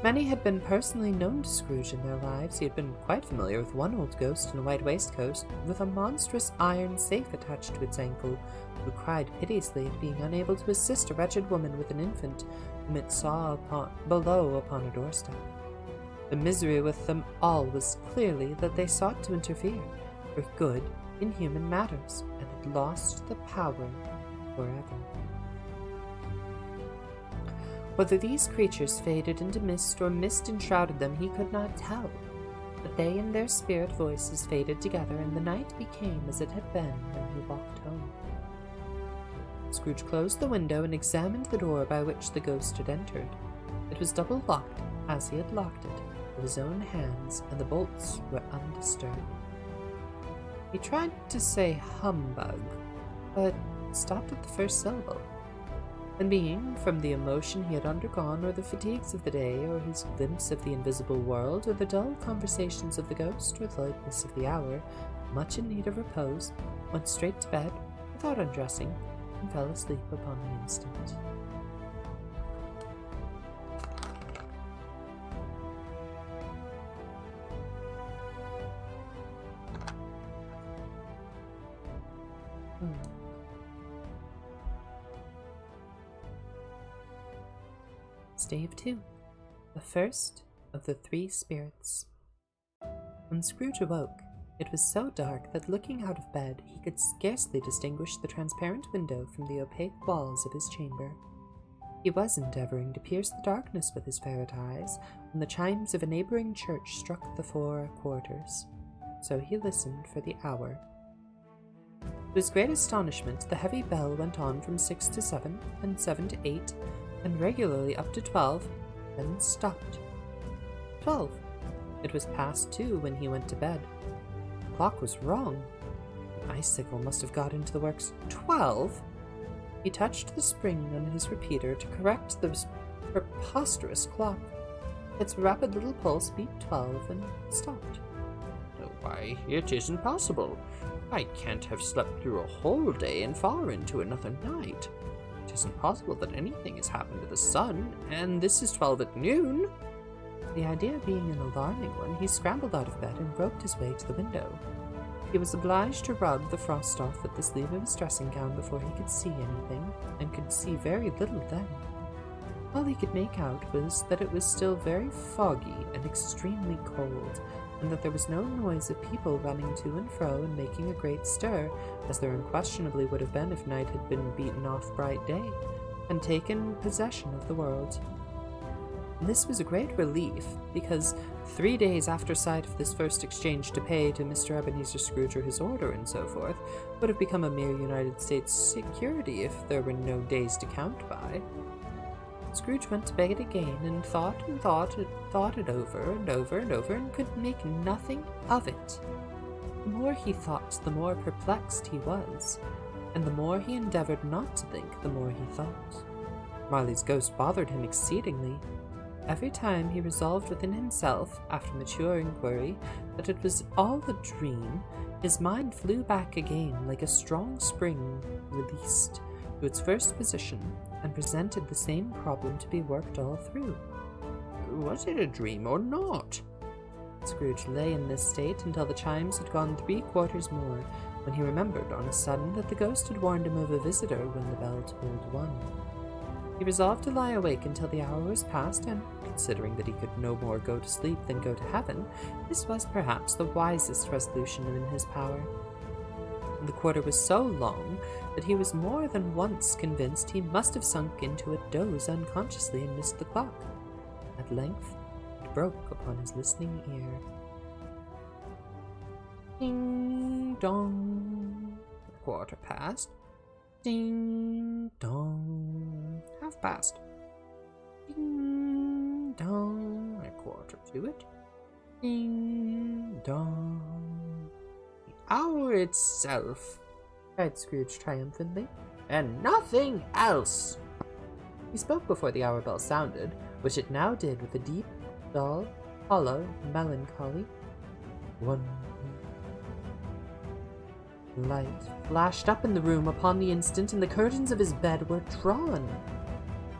Many had been personally known to Scrooge in their lives. He had been quite familiar with one old ghost in a white waistcoat, with a monstrous iron safe attached to its ankle, who cried piteously at being unable to assist a wretched woman with an infant whom it saw below upon a doorstep. The misery with them all was clearly that they sought to interfere for good in human matters, and had lost the power forever. Whether these creatures faded into mist or mist enshrouded them, he could not tell, but they and their spirit voices faded together, and the night became as it had been when he walked home. Scrooge closed the window and examined the door by which the ghost had entered. It was double locked, as he had locked it, with his own hands, and the bolts were undisturbed. He tried to say humbug, but stopped at the first syllable. And being, from the emotion he had undergone, or the fatigues of the day, or his glimpse of the invisible world, or the dull conversations of the ghost, or the lateness of the hour, much in need of repose, went straight to bed, without undressing, and fell asleep upon the instant. Stave 2. The first of the 3 spirits. When Scrooge awoke, it was so dark that looking out of bed he could scarcely distinguish the transparent window from the opaque walls of his chamber. He was endeavouring to pierce the darkness with his ferret eyes when the chimes of a neighbouring church struck the 4 quarters, so he listened for the hour. To his great astonishment, the heavy bell went on from 6 to 7, and 7 to 8, and regularly up to 12, then stopped. 12. It was past 2 when he went to bed. The clock was wrong. An icicle must have got into the works. 12? He touched the spring on his repeater to correct the preposterous clock. Its rapid little pulse beat 12 and stopped. Why, it isn't possible. I can't have slept through a whole day and far into another night. It isn't possible that anything has happened to the sun, and this is 12 at noon. The idea being an alarming one, he scrambled out of bed and groped his way to the window. He was obliged to rub the frost off with the sleeve of his dressing gown before he could see anything, and could see very little then. All he could make out was that it was still very foggy and extremely cold, and that there was no noise of people running to and fro and making a great stir, as there unquestionably would have been if night had been beaten off bright day, and taken possession of the world. This was a great relief, because 3 days after sight of this first exchange to pay to Mr. Ebenezer Scrooge or his order and so forth would have become a mere United States security if there were no days to count by. Scrooge went to bed again and thought it over and over and over and could make nothing of it. The more he thought, the more perplexed he was, and the more he endeavored not to think, the more he thought. Marley's ghost bothered him exceedingly. Every time he resolved within himself, after mature inquiry, that it was all a dream, his mind flew back again like a strong spring released to its first position, and presented the same problem to be worked all through. Was it a dream or not? Scrooge lay in this state until the chimes had gone 3 quarters more, when he remembered on a sudden that the ghost had warned him of a visitor when the bell tolled 1. He resolved to lie awake until the hour was past, and, considering that he could no more go to sleep than go to heaven, this was perhaps the wisest resolution in his power. The quarter was so long that he was more than once convinced he must have sunk into a doze unconsciously and missed the clock. At length, it broke upon his listening ear. Ding dong. A quarter past. Ding dong. 1/2 past. Ding dong. A quarter to it. Ding dong. The hour itself, cried Scrooge triumphantly. and nothing else. He spoke before the hour bell sounded, which it now did with a deep, dull, hollow melancholy. 1. Light flashed up in the room upon the instant, and the curtains of his bed were drawn.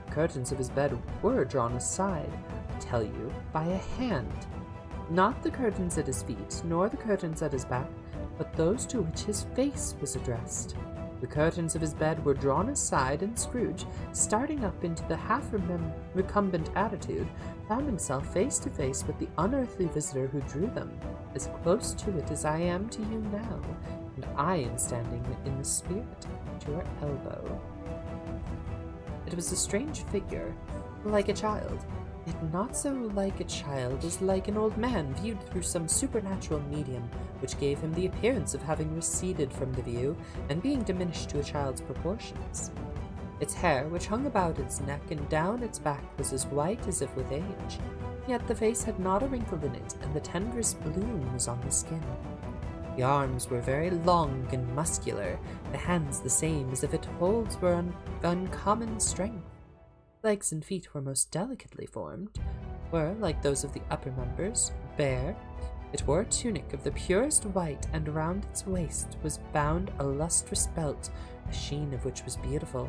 The curtains of his bed were drawn aside, I tell you, by a hand. Not the curtains at his feet, nor the curtains at his back, but those to which his face was addressed. The curtains of his bed were drawn aside, and Scrooge, starting up into the half-recumbent attitude, found himself face to face with the unearthly visitor who drew them, as close to it as I am to you now, and I am standing in the spirit at your elbow. It was a strange figure, like a child, yet not so like a child as like an old man viewed through some supernatural medium, which gave him the appearance of having receded from the view and being diminished to a child's proportions. Its hair, which hung about its neck and down its back, was as white as if with age, yet the face had not a wrinkle in it, and the tenderest bloom was on the skin. The arms were very long and muscular, the hands the same, as if its holds were of uncommon strength. Legs and feet were most delicately formed, were, like those of the upper members, bare. It wore a tunic of the purest white, and around its waist was bound a lustrous belt, the sheen of which was beautiful.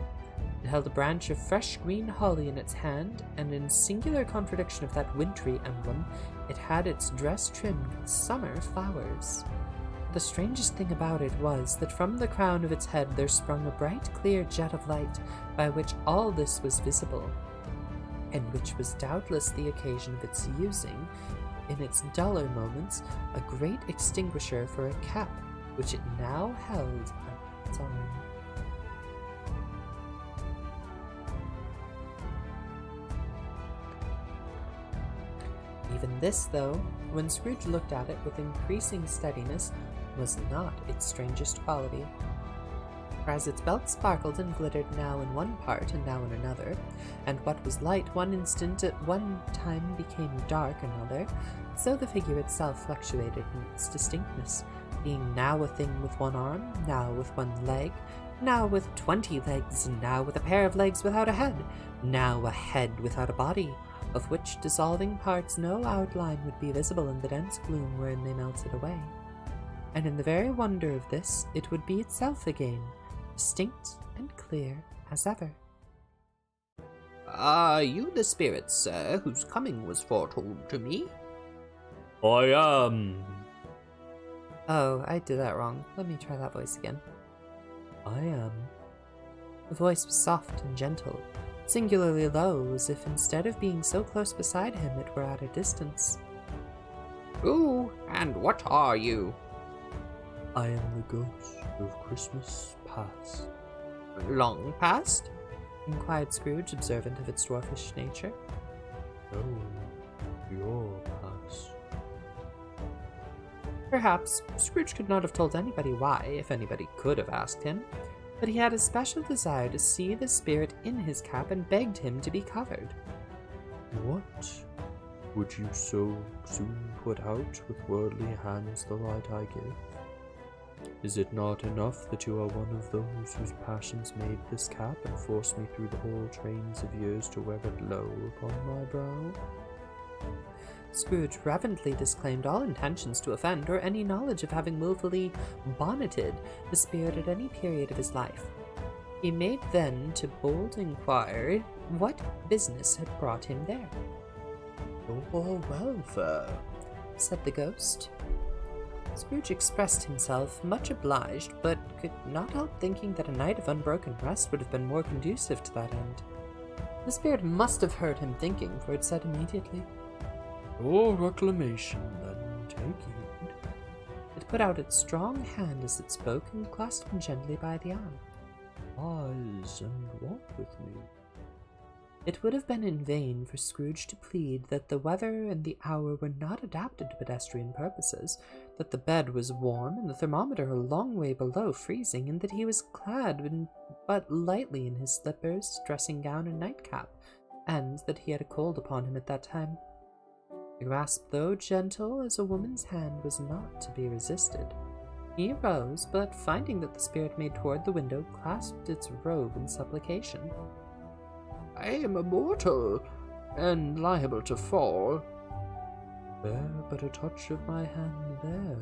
It held a branch of fresh green holly in its hand, and in singular contradiction of that wintry emblem, it had its dress trimmed with summer flowers. The strangest thing about it was that from the crown of its head there sprung a bright clear jet of light, by which all this was visible, and which was doubtless the occasion of its using, in its duller moments, a great extinguisher for a cap, which it now held under its arm. Even this, though, when Scrooge looked at it with increasing steadiness, was not its strangest quality. For as its belt sparkled and glittered now in one part and now in another, and what was light one instant at one time became dark another, so the figure itself fluctuated in its distinctness, being now a thing with one arm, now with one leg, now with 20 legs, and now with a pair of legs without a head, now a head without a body, of which dissolving parts no outline would be visible in the dense gloom wherein they melted away. And in the very wonder of this, it would be itself again, distinct and clear as ever. Are you the spirit, sir, whose coming was foretold to me? I am. Oh, I did that wrong. Let me try that voice again. I am. The voice was soft and gentle, singularly low, as if instead of being so close beside him, it were at a distance. Who and what are you? I am the ghost of Christmas past. Long past? Inquired Scrooge, observant of its dwarfish nature. No, your past. Perhaps Scrooge could not have told anybody why, if anybody could have asked him, but he had a special desire to see the spirit in his cap and begged him to be covered. What? Would you so soon put out with worldly hands the light I give? Is it not enough that you are one of those whose passions made this cap and forced me through the whole trains of years to wear it low upon my brow? Scrooge reverently disclaimed all intentions to offend or any knowledge of having wilfully bonneted the spirit at any period of his life. He made then to bold inquire what business had brought him there. Your welfare, said the ghost. Scrooge expressed himself much obliged, but could not help thinking that a night of unbroken rest would have been more conducive to that end. The spirit must have heard him thinking, for it said immediately, Your reclamation, then, take heed. It put out its strong hand as it spoke and clasped him gently by the arm. Rise and walk with me. It would have been in vain for Scrooge to plead that the weather and the hour were not adapted to pedestrian purposes, that the bed was warm and the thermometer a long way below freezing, and that he was clad but lightly in his slippers, dressing gown, and nightcap, and that he had a cold upon him at that time. The grasp, though gentle as a woman's hand, was not to be resisted. He rose, but finding that the spirit made toward the window, clasped its robe in supplication. I am a mortal, and liable to fall. Bear but a touch of my hand there,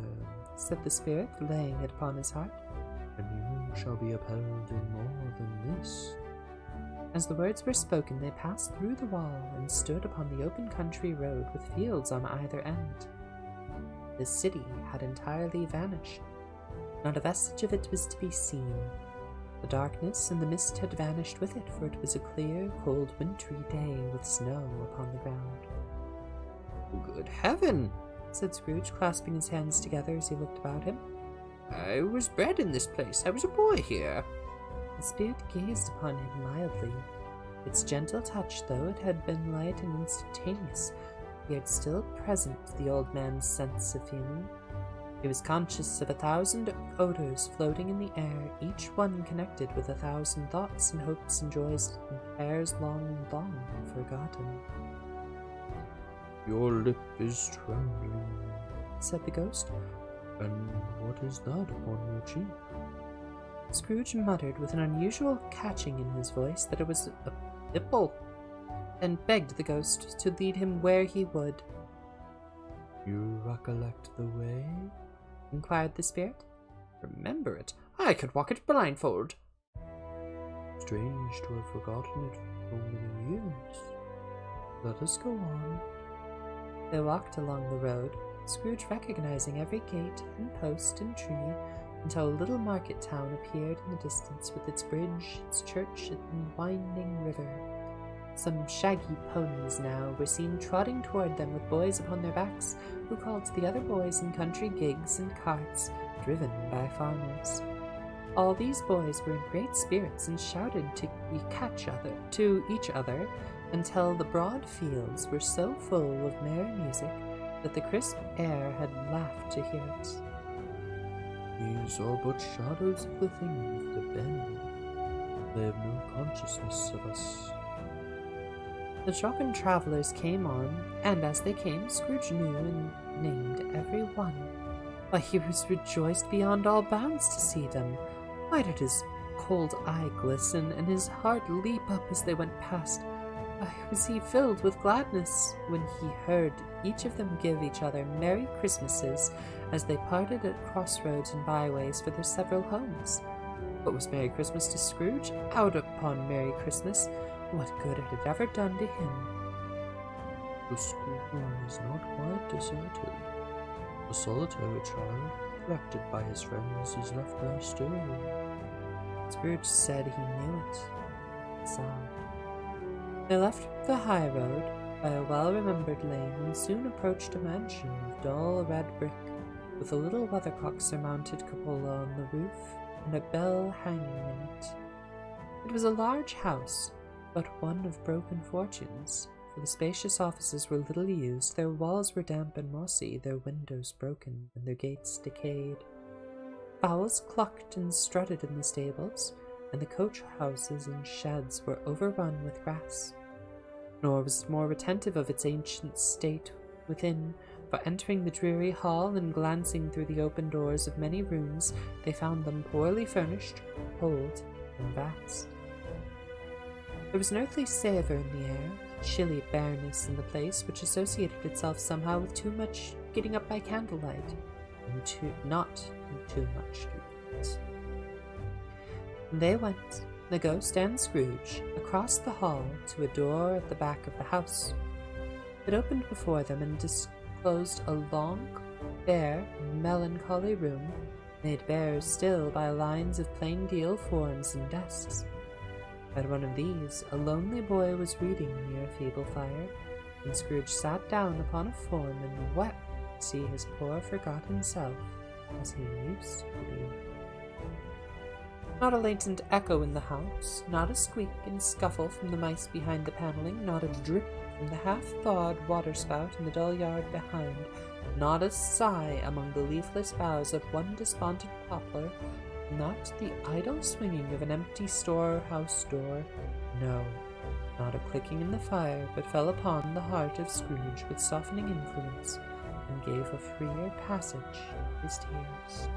said the spirit, laying it upon his heart, and you shall be upheld in more than this. As the words were spoken, they passed through the wall and stood upon the open country road with fields on either end. The city had entirely vanished. Not a vestige of it was to be seen. The darkness and the mist had vanished with it, for it was a clear, cold, wintry day with snow upon the ground. Good heaven, said Scrooge, clasping his hands together as he looked about him. I was bred in this place. I was a boy here. The spirit gazed upon him mildly. Its gentle touch, though it had been light and instantaneous, appeared still present to the old man's sense of feeling. He was conscious of 1,000 odors floating in the air, each one connected with 1,000 thoughts and hopes and joys and prayers long forgotten. Your lip is trembling, said the ghost. And what is that upon your cheek? Scrooge muttered with an unusual catching in his voice that it was a pimple, and begged the ghost to lead him where he would. You recollect the way? Inquired the spirit. Remember it? I could walk it blindfold. Strange to have forgotten it for so many years. Let us go on. They walked along the road, Scrooge recognizing every gate and post and tree, until a little market town appeared in the distance with its bridge, its church, and winding river. Some shaggy ponies now were seen trotting toward them with boys upon their backs, who called to the other boys in country gigs and carts, driven by farmers. All these boys were in great spirits and shouted to each other until the broad fields were so full of merry music that the crisp air had laughed to hear it. These are but shadows of the things that bend. They have no consciousness of us. The drunken travelers came on, and as they came, Scrooge knew and named every one. Why, he was rejoiced beyond all bounds to see them. Why did his cold eye glisten, and his heart leap up as they went past? Why was he filled with gladness when he heard each of them give each other Merry Christmases as they parted at crossroads and byways for their several homes? What was Merry Christmas to Scrooge? Out upon Merry Christmas! What good had it ever done to him? The school is not quite deserted. A solitary child, neglected by his friends, is left there still. Scrooge said he knew it. He sighed. They left the high road by a well-remembered lane and soon approached a mansion of dull red brick, with a little weathercock surmounted cupola on the roof and a bell hanging in it. It was a large house, but one of broken fortunes, for the spacious offices were little used, their walls were damp and mossy, their windows broken, and their gates decayed. Fowls clucked and strutted in the stables, and the coach houses and sheds were overrun with grass. Nor was it more retentive of its ancient state within, for entering the dreary hall and glancing through the open doors of many rooms, they found them poorly furnished, cold, and vast. There was an earthly savour in the air, a chilly bareness in the place which associated itself somehow with too much getting up by candlelight, and not too much to eat. They went, the ghost and Scrooge, across the hall to a door at the back of the house. It opened before them and disclosed a long, bare, melancholy room, made bare still by lines of plain deal forms and desks. At one of these, a lonely boy was reading near a feeble fire, and Scrooge sat down upon a form and wept to see his poor forgotten self as he used to be. Not a latent echo in the house, not a squeak and scuffle from the mice behind the paneling, not a drip from the half-thawed waterspout in the dull yard behind, not a sigh among the leafless boughs of one despondent poplar, not the idle swinging of an empty storehouse door. No, not a clicking in the fire, but fell upon the heart of Scrooge with softening influence, and gave a freer passage to his tears.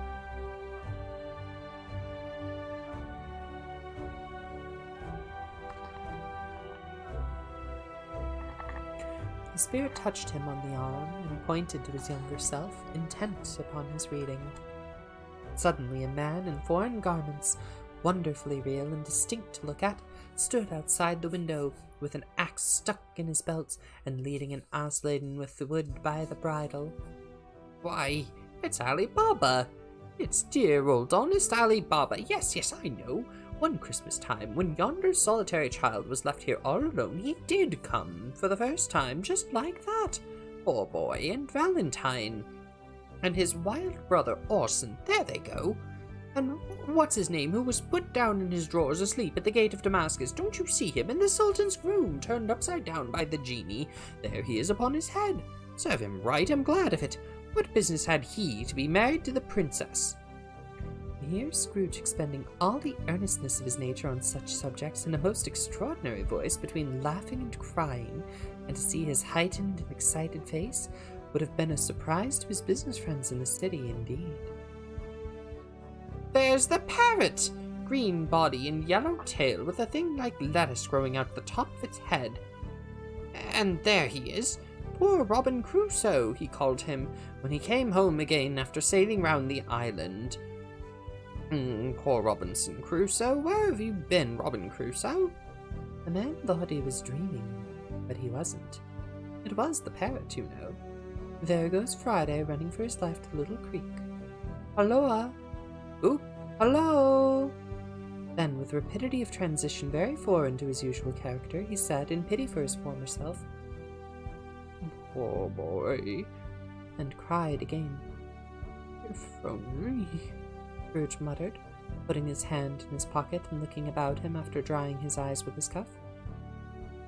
The spirit touched him on the arm and pointed to his younger self, intent upon his reading. Suddenly a man in foreign garments, wonderfully real and distinct to look at, stood outside the window with an axe stuck in his belt and leading an ass laden with the wood by the bridle. Why, it's Ali Baba! It's dear old honest Ali Baba. Yes, I know. One Christmas time, when yonder solitary child was left here all alone, he did come, for the first time, just like that. Poor boy, and Valentine. And his wild brother Orson, there they go. And what's his name, who was put down in his drawers asleep at the gate of Damascus? Don't you see him? And the Sultan's groom, turned upside down by the genie. There he is upon his head. Serve him right, I'm glad of it. What business had he to be married to the princess? Here Scrooge, expending all the earnestness of his nature on such subjects in a most extraordinary voice between laughing and crying, and to see his heightened and excited face, would have been a surprise to his business friends in the city indeed. There's the parrot! Green body and yellow tail with a thing like lettuce growing out the top of its head. And there he is. Poor Robin Crusoe, he called him, when he came home again after sailing round the island. Poor Robinson Crusoe, where have you been, Robin Crusoe? The man thought he was dreaming, but he wasn't. It was the parrot, you know. There goes Friday running for his life to Little Creek. Halloa! Oop! Hallo! Then, with rapidity of transition very foreign to his usual character, he said, in pity for his former self, Poor boy, and cried again. if only... Scrooge muttered, putting his hand in his pocket and looking about him after drying his eyes with his cuff.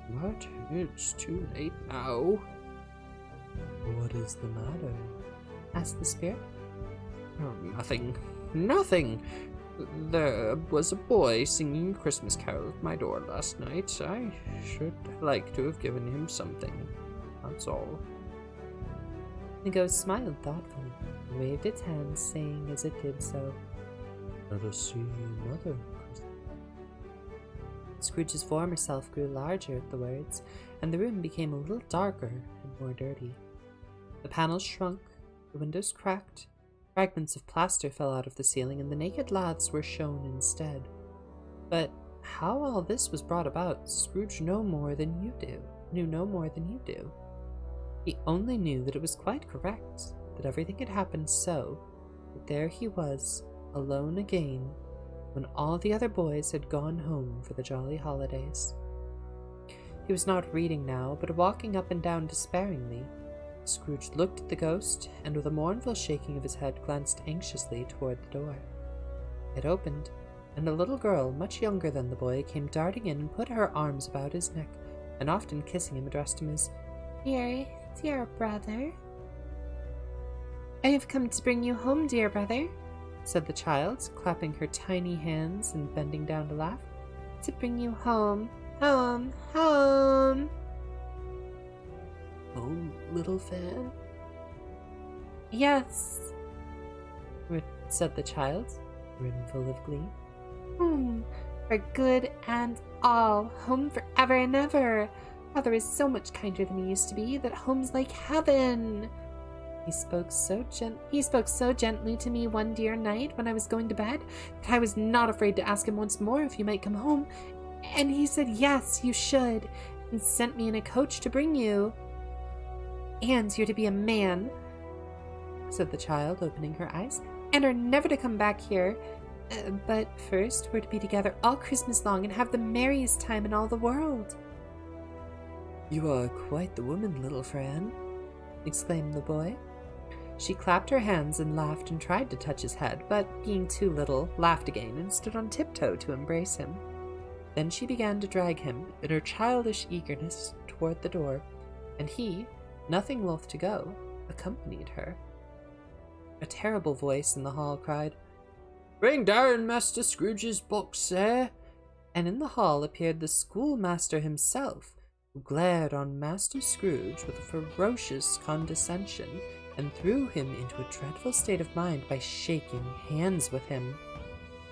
But it's too late now. What is the matter? Asked the spirit. Oh, nothing. There was a boy singing a Christmas carol at my door last night. I should like to have given him something. That's all. The ghost smiled thoughtfully and waved its hands, saying as it did so, Let us see another Christmas. Scrooge's former self grew larger at the words, and the room became a little darker and more dirty. The panels shrunk, the windows cracked, fragments of plaster fell out of the ceiling, and the naked laths were shown instead. But how all this was brought about, Scrooge knew no more than you do. He only knew that it was quite correct, that everything had happened so, that there he was, alone again, when all the other boys had gone home for the jolly holidays. He was not reading now, but walking up and down despairingly. Scrooge looked at the ghost, and with a mournful shaking of his head glanced anxiously toward the door. It opened, and a little girl, much younger than the boy, came darting in and put her arms about his neck, and often kissing him, addressed him as, "Dear brother." "I have come to bring you home, dear brother," said the child, clapping her tiny hands and bending down to laugh. "To bring you home, home, home." "Home, little fan?" "Yes," said the child, brimful of glee. "Home, for good and all, home forever and ever. Father is so much kinder than he used to be, that home's like heaven. He spoke so gently to me one dear night when I was going to bed that I was not afraid to ask him once more if you might come home, and he said yes, you should, and sent me in a coach to bring you. And you're to be a man," said the child, opening her eyes, "and are never to come back here. But first we're to be together all Christmas long and have the merriest time in all the world." "You are quite the woman, little Fran," exclaimed the boy. She clapped her hands and laughed and tried to touch his head, but being too little, laughed again and stood on tiptoe to embrace him. Then she began to drag him, in her childish eagerness, toward the door, and he, nothing loath to go, accompanied her. A terrible voice in the hall cried, "Bring down Master Scrooge's box, sir!" And in the hall appeared the schoolmaster himself, who glared on Master Scrooge with a ferocious condescension, and threw him into a dreadful state of mind by shaking hands with him.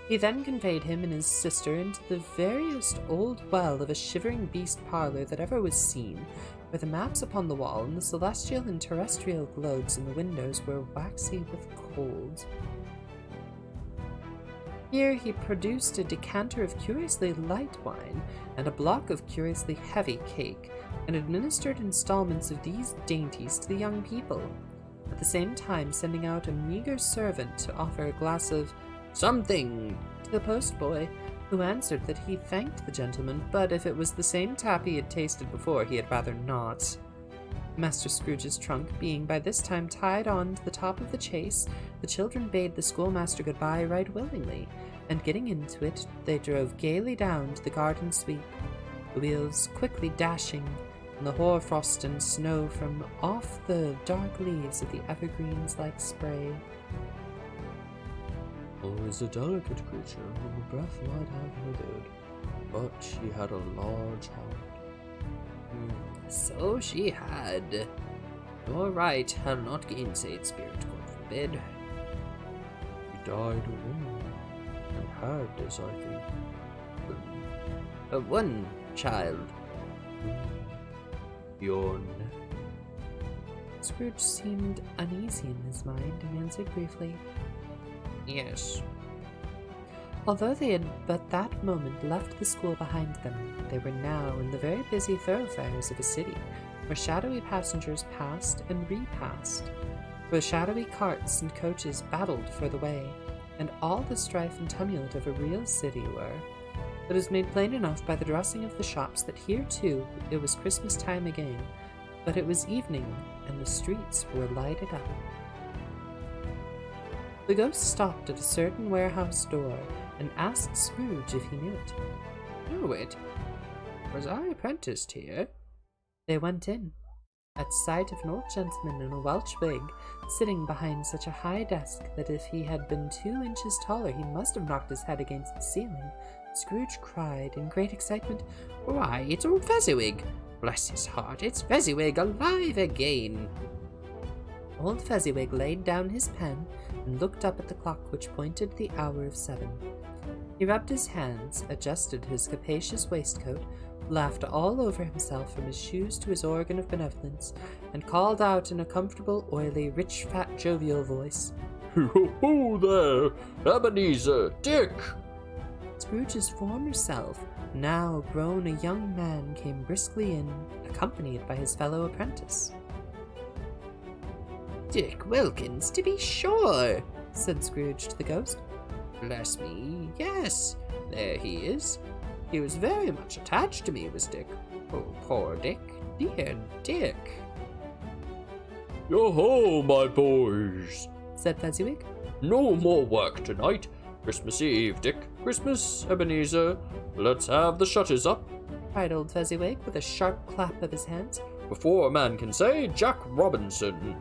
He then conveyed him and his sister into the veriest old well of a shivering beast parlor that ever was seen, where the maps upon the wall and the celestial and terrestrial globes in the windows were waxy with cold. Here he produced a decanter of curiously light wine and a block of curiously heavy cake, and administered installments of these dainties to the young people, at the same time sending out a meager servant to offer a glass of something to the postboy, who answered that he thanked the gentleman, but if it was the same tap he had tasted before, he had rather not. Master Scrooge's trunk being by this time tied on to the top of the chaise, the children bade the schoolmaster goodbye right willingly, and getting into it, they drove gaily down to the garden sweep, the wheels quickly dashing, and the hoar-frost and snow from off the dark leaves of the evergreens like spray. "Always a delicate creature whom a breath might have withered, but she had a large heart." So she had. You're right, I'll not gainsay it, spirit, God forbid. She died a woman, and had, as I think, one child. Yon. Scrooge seemed uneasy in his mind and answered briefly, Yes. Although they had but that moment left the school behind them, they were now in the very busy thoroughfares of a city, where shadowy passengers passed and repassed, where shadowy carts and coaches battled for the way, and all the strife and tumult of a real city were. It was made plain enough by the dressing of the shops that here, too, it was Christmas time again, but it was evening, and the streets were lighted up. The ghost stopped at a certain warehouse door, and asked Scrooge if he knew it. Knew it? Was I apprenticed here? They went in, at sight of an old gentleman in a Welsh wig, sitting behind such a high desk that if he had been 2 inches taller he must have knocked his head against the ceiling. Scrooge cried in great excitement, Why, it's old Fezziwig! Bless his heart, it's Fezziwig alive again! Old Fezziwig laid down his pen and looked up at the clock which pointed the hour of 7. He rubbed his hands, adjusted his capacious waistcoat, laughed all over himself from his shoes to his organ of benevolence, and called out in a comfortable, oily, rich, fat, jovial voice, "Ho there, Ebenezer, Dick!" Scrooge's former self, now grown a young man, came briskly in, accompanied by his fellow apprentice. Dick Wilkins, to be sure, said Scrooge to the ghost. Bless me, yes, there he is. He was very much attached to me, was Dick. Oh, poor Dick, dear Dick. Yo-ho, my boys, said Fezziwig. No more work tonight. Christmas Eve, Dick. Christmas, Ebenezer. Let's have the shutters up, cried old Fezziwig with a sharp clap of his hands, before a man can say Jack Robinson.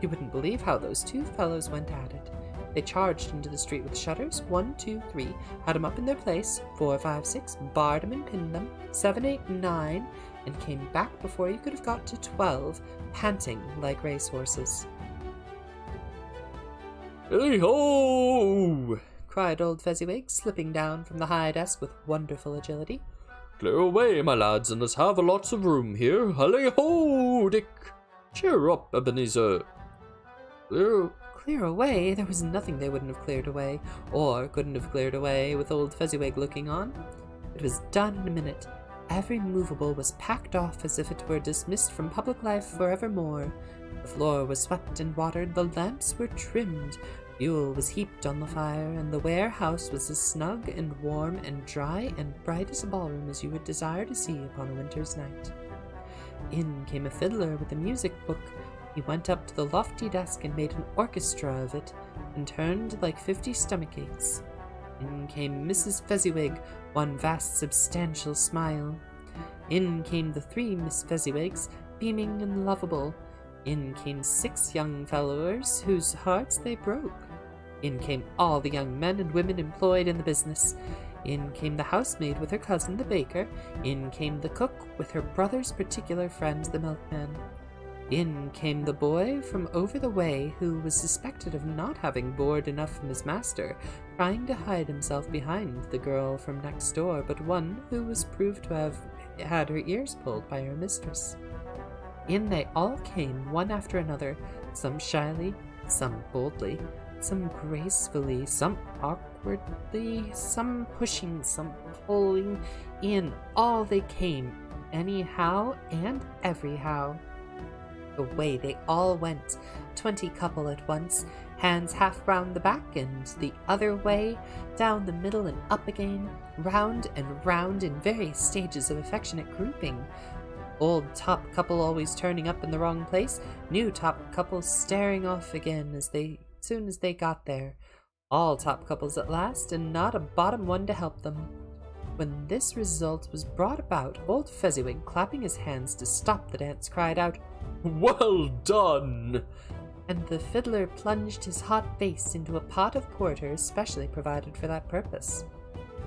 You wouldn't believe how those two fellows went at it. They charged into the street with shutters, 1, 2, 3, had 'em up in their place, 4, 5, 6, barred 'em and pinned them, 7, 8, 9, and came back before you could have got to 12, panting like racehorses. Hey-ho! cried old Fezziwig, slipping down from the high desk with wonderful agility. Clear away, my lads, and let's have lots of room here. Hally-ho, Dick! Cheer up, Ebenezer. Clear away? There was nothing they wouldn't have cleared away, or couldn't have cleared away, with old Fezziwig looking on. It was done in a minute. Every movable was packed off as if it were dismissed from public life forevermore. The floor was swept and watered, the lamps were trimmed, fuel was heaped on the fire, and the warehouse was as snug and warm and dry and bright as a ballroom as you would desire to see upon a winter's night. In came a fiddler with a music book. He went up to the lofty desk and made an orchestra of it, and turned like 50 stomachaches. In came Mrs. Fezziwig, one vast substantial smile. In came the 3 Miss Fezziwigs, beaming and lovable. In came 6 young followers, whose hearts they broke. In came all the young men and women employed in the business. In came the housemaid with her cousin, the baker. In came the cook with her brother's particular friend, the milkman. In came the boy from over the way, who was suspected of not having board enough from his master, trying to hide himself behind the girl from next door, but one who was proved to have had her ears pulled by her mistress. In they all came, one after another, some shyly, some boldly, some gracefully, some awkwardly, some pushing, some pulling. In all they came, anyhow and everyhow. Away they all went, 20 couple at once, hands half round the back and the other way, down the middle and up again, round and round in various stages of affectionate grouping. Old top couple always turning up in the wrong place, new top couple staring off again soon as they got there, all top couples at last, and not a bottom one to help them. When this result was brought about, old Fezziwig, clapping his hands to stop the dance, cried out, "Well done!" and the fiddler plunged his hot face into a pot of porter especially provided for that purpose.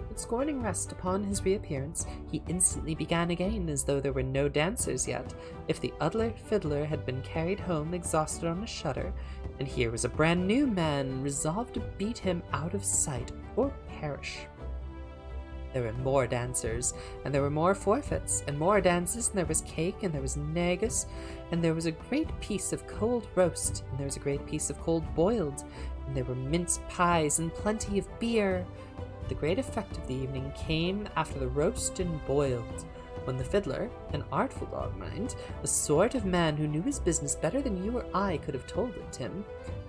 But scorning rest upon his reappearance, he instantly began again as though there were no dancers yet, if the other fiddler had been carried home exhausted on a shutter, and here was a brand new man resolved to beat him out of sight or perish. There were more dancers, and there were more forfeits, and more dances, and there was cake, and there was negus, and there was a great piece of cold roast, and there was a great piece of cold boiled, and there were mince pies, and plenty of beer. The great effect of the evening came after the roast and boiled, when the fiddler, an artful dog, mind, a sort of man who knew his business better than you or I could have told it him,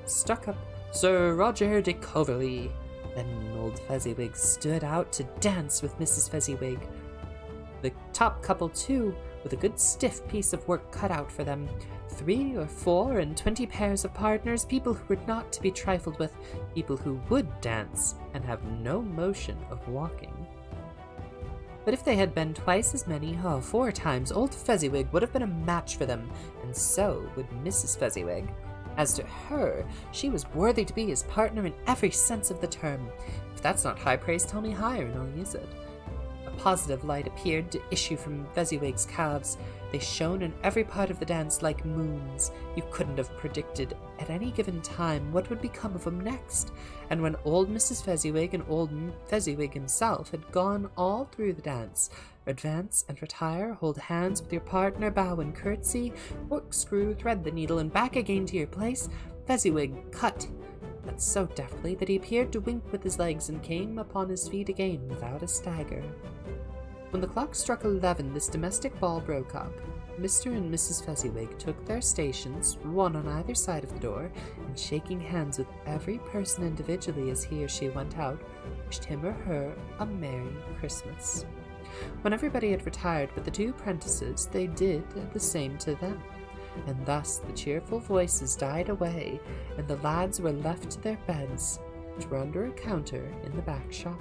stuck up Sir Roger de Coverley. Then old Fezziwig stood out to dance with Mrs. Fezziwig. The top couple, too, with a good stiff piece of work cut out for them. 3 or 4 and 20 pairs of partners, people who were not to be trifled with, people who would dance and have no motion of walking. But if they had been twice as many, 4 times, old Fezziwig would have been a match for them, and so would Mrs. Fezziwig. As to her, she was worthy to be his partner in every sense of the term. If that's not high praise, tell me higher, and I'll use it. A positive light appeared to issue from Fezziwig's calves. They shone in every part of the dance like moons. You couldn't have predicted at any given time what would become of them next. And when old Mrs. Fezziwig and old Fezziwig himself had gone all through the dance, advance and retire, hold hands with your partner, bow and curtsy, corkscrew, thread the needle, and back again to your place, Fezziwig cut, but so deftly that he appeared to wink with his legs and came upon his feet again without a stagger. When the clock struck 11, this domestic ball broke up. Mr. and Mrs. Fezziwig took their stations, one on either side of the door, and shaking hands with every person individually as he or she went out, wished him or her a Merry Christmas. When everybody had retired but the two apprentices, they did the same to them, and thus the cheerful voices died away, and the lads were left to their beds, which were under a counter in the back shop.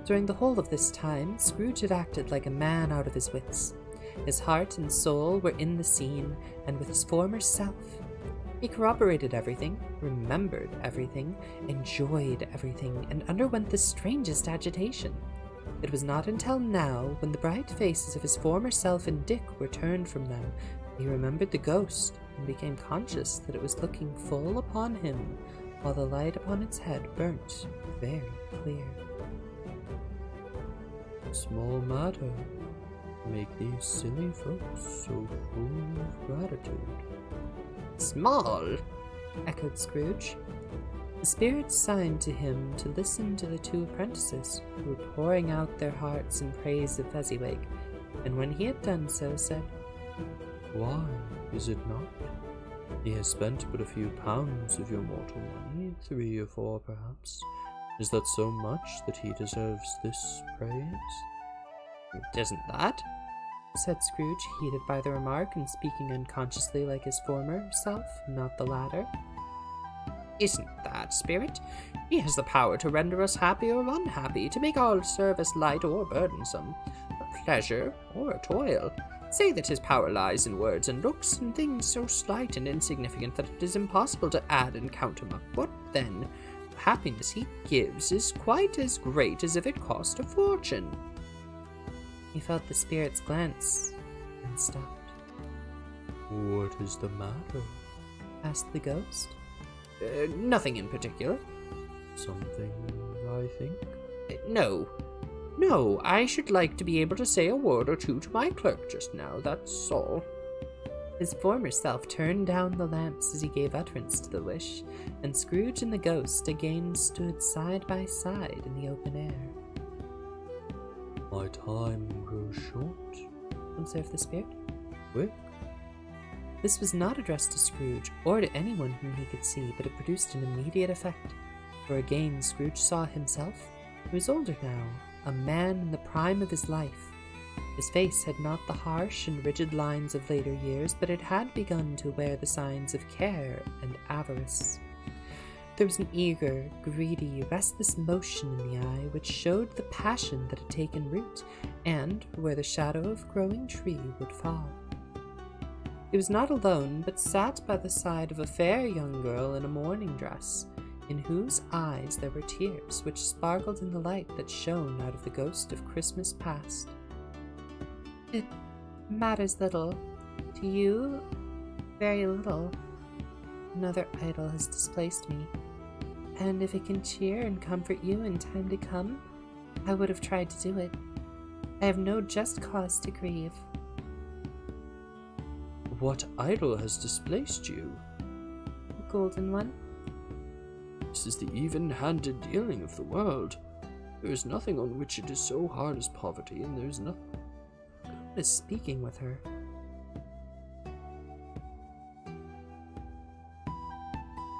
During the whole of this time, Scrooge had acted like a man out of his wits. His heart and soul were in the scene, and with his former self. He corroborated everything, remembered everything, enjoyed everything, and underwent the strangest agitation. It was not until now, when the bright faces of his former self and Dick were turned from them, he remembered the ghost, and became conscious that it was looking full upon him, while the light upon its head burnt very clear. Small matter, make these silly folks so full of gratitude. Small? Echoed Scrooge. The spirits signed to him to listen to the two apprentices, who were pouring out their hearts in praise of Fezziwig, and when he had done so, said, Why, is it not? He has spent but a few pounds of your mortal money, 3 or 4 perhaps. Is that so much that he deserves this praise? Isn't that? Said Scrooge, heated by the remark, and speaking unconsciously like his former self, not the latter. Isn't that, Spirit? He has the power to render us happy or unhappy, to make our service light or burdensome, a pleasure or a toil. Say that his power lies in words and looks, and things so slight and insignificant that it is impossible to add and count him up. What then? The happiness he gives is quite as great as if it cost a fortune. He felt the spirit's glance, and stopped. What is the matter? Asked the ghost. Nothing in particular. Something, I think? No, I should like to be able to say a word or two to my clerk just now, that's all. His former self turned down the lamps as he gave utterance to the wish, and Scrooge and the ghost again stood side by side in the open air. My time grows short, observed the spirit. Quick. This was not addressed to Scrooge, or to anyone whom he could see, but it produced an immediate effect, for again Scrooge saw himself, who was older now, a man in the prime of his life. His face had not the harsh and rigid lines of later years, but it had begun to wear the signs of care and avarice. There was an eager, greedy, restless motion in the eye which showed the passion that had taken root, and where the shadow of a growing tree would fall. He was not alone, but sat by the side of a fair young girl in a mourning dress, in whose eyes there were tears which sparkled in the light that shone out of the ghost of Christmas past. It matters little. To you, very little. Another idol has displaced me, and if it can cheer and comfort you in time to come, I would have tried to do it. I have no just cause to grieve. What idol has displaced you? The golden one. This is the even-handed dealing of the world. There is nothing on which it is so hard as poverty, and there is nothing. God is speaking with her.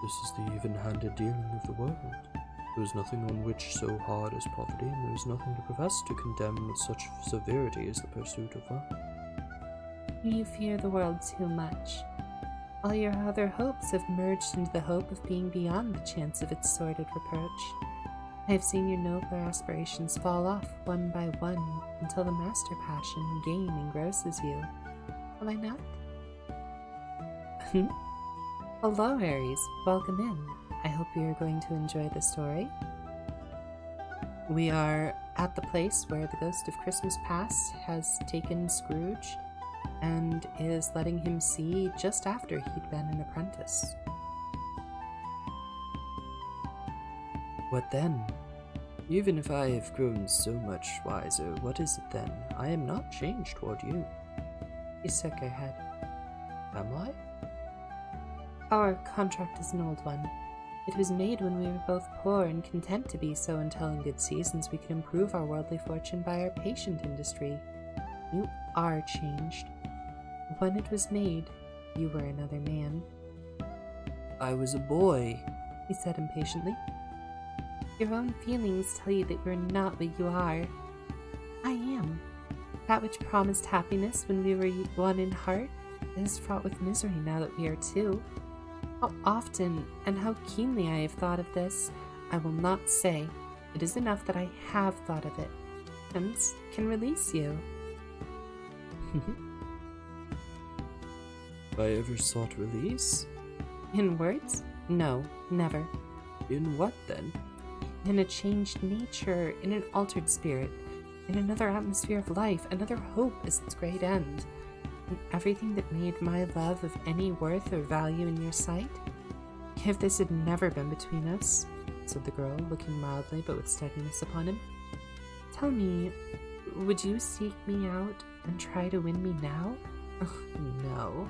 This is the even-handed dealing of the world. There is nothing on which so hard as poverty, and there is nothing to profess to condemn with such severity as the pursuit of wealth. You fear the world too much. All your other hopes have merged into the hope of being beyond the chance of its sordid reproach. I have seen your nobler aspirations fall off one by one until the master passion, gain, engrosses you. Have I not? Hello, Aries. Welcome in. I hope you are going to enjoy the story. We are at the place where the ghost of Christmas past has taken Scrooge and is letting him see just after he'd been an apprentice. What then? Even if I have grown so much wiser, what is it then? I am not changed toward you. He shook her head. Am I? Our contract is an old one. It was made when we were both poor and content to be so until in good seasons we could improve our worldly fortune by our patient industry. You are changed. When it was made, you were another man. I was a boy, he said impatiently. Your own feelings tell you that you're not what you are. I am. That which promised happiness when we were one in heart is fraught with misery now that we are two. How often and how keenly I have thought of this, I will not say. It is enough that I have thought of it, and can release you. Have I ever sought release? In words? No, never. In what then? In a changed nature, in an altered spirit, in another atmosphere of life, another hope is its great end. In everything that made my love of any worth or value in your sight? If this had never been between us, said the girl, looking mildly but with steadiness upon him, tell me, would you seek me out and try to win me now? No.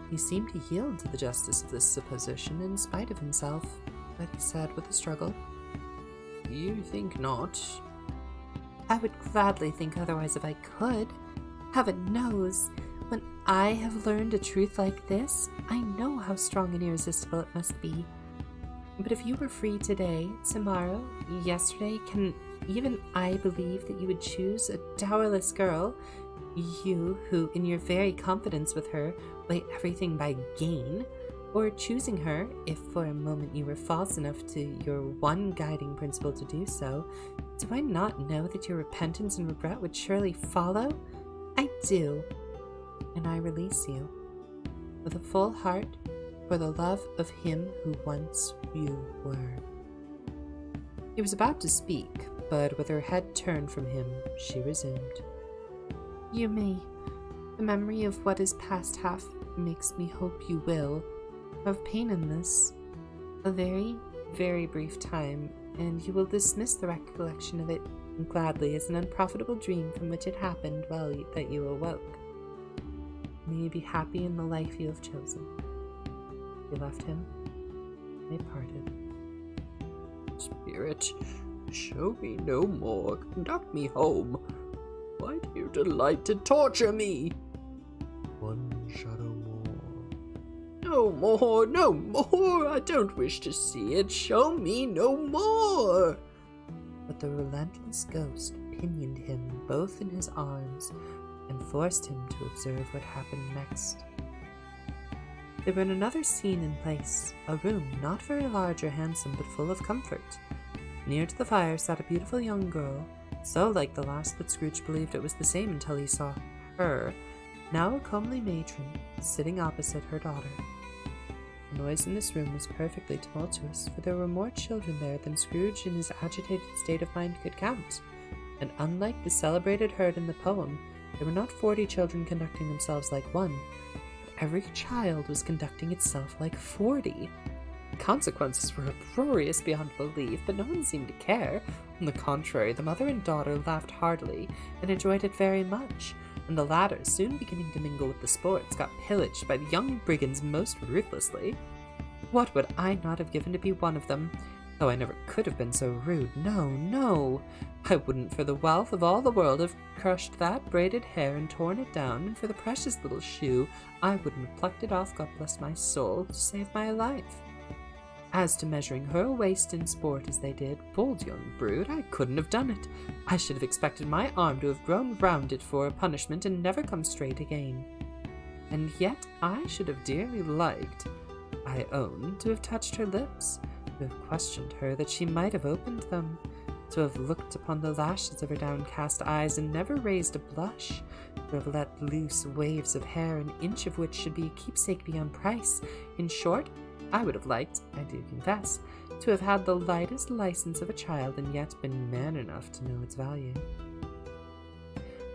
He seemed to yield to the justice of this supposition in spite of himself, but he said with a struggle, You think not? I would gladly think otherwise if I could. Heaven knows, when I have learned a truth like this, I know how strong and irresistible it must be. But if you were free today, tomorrow, yesterday, can even I believe that you would choose a dowerless girl, you who, in your very confidence with her, weigh everything by gain, or choosing her, if for a moment you were false enough to your one guiding principle to do so, do I not know that your repentance and regret would surely follow? I do, and I release you, with a full heart, for the love of him who once you were. He was about to speak, but with her head turned from him, she resumed. You may. The memory of what is past half makes me hope you will have pain in this. A very, very brief time, and you will dismiss the recollection of it gladly as an unprofitable dream from which it happened that you awoke. May you be happy in the life you have chosen. You left him. They parted. Spirit, show me no more. Conduct me home. Why do you delight to torture me? One shadow more. No more, no more. I don't wish to see it. Show me no more. But the relentless ghost pinioned him both in his arms and forced him to observe what happened next. They were in another scene in place, a room not very large or handsome, but full of comfort. Near to the fire sat a beautiful young girl, so like the last that Scrooge believed it was the same until he saw her, now a comely matron, sitting opposite her daughter. The noise in this room was perfectly tumultuous, for there were more children there than Scrooge in his agitated state of mind could count, and unlike the celebrated herd in the poem, there were not 40 children conducting themselves like one, but every child was conducting itself like 40. The consequences were uproarious beyond belief, but no one seemed to care. On the contrary, the mother and daughter laughed heartily and enjoyed it very much, and the latter, soon beginning to mingle with the sports, got pillaged by the young brigands most ruthlessly. What would I not have given to be one of them? Though I never could have been so rude. No, no! I wouldn't for the wealth of all the world have crushed that braided hair and torn it down, and for the precious little shoe, I wouldn't have plucked it off, God bless my soul, to save my life. As to measuring her waist in sport as they did, bold young brood, I couldn't have done it. I should have expected my arm to have grown round it for a punishment and never come straight again. And yet I should have dearly liked, I own, to have touched her lips, to have questioned her that she might have opened them, to have looked upon the lashes of her downcast eyes and never raised a blush, to have let loose waves of hair an inch of which should be a keepsake beyond price. In short, I would have liked, I do confess, to have had the lightest license of a child and yet been man enough to know its value.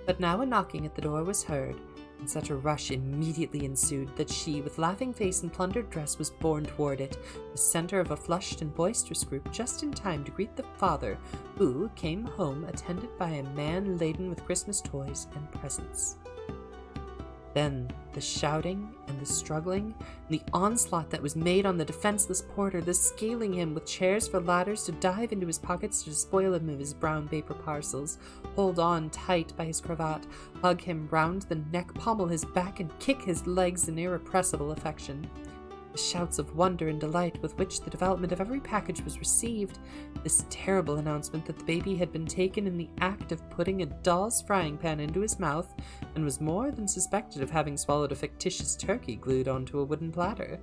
But now a knocking at the door was heard, and such a rush immediately ensued that she, with laughing face and plundered dress, was borne toward it, the centre of a flushed and boisterous group, just in time to greet the father, who came home attended by a man laden with Christmas toys and presents. Then the shouting and the struggling, and the onslaught that was made on the defenseless porter, the scaling him with chairs for ladders to dive into his pockets to despoil him of his brown paper parcels, hold on tight by his cravat, hug him round the neck, pommel his back, and kick his legs in irrepressible affection. The shouts of wonder and delight with which the development of every package was received, this terrible announcement that the baby had been taken in the act of putting a doll's frying pan into his mouth, and was more than suspected of having swallowed a fictitious turkey glued onto a wooden platter,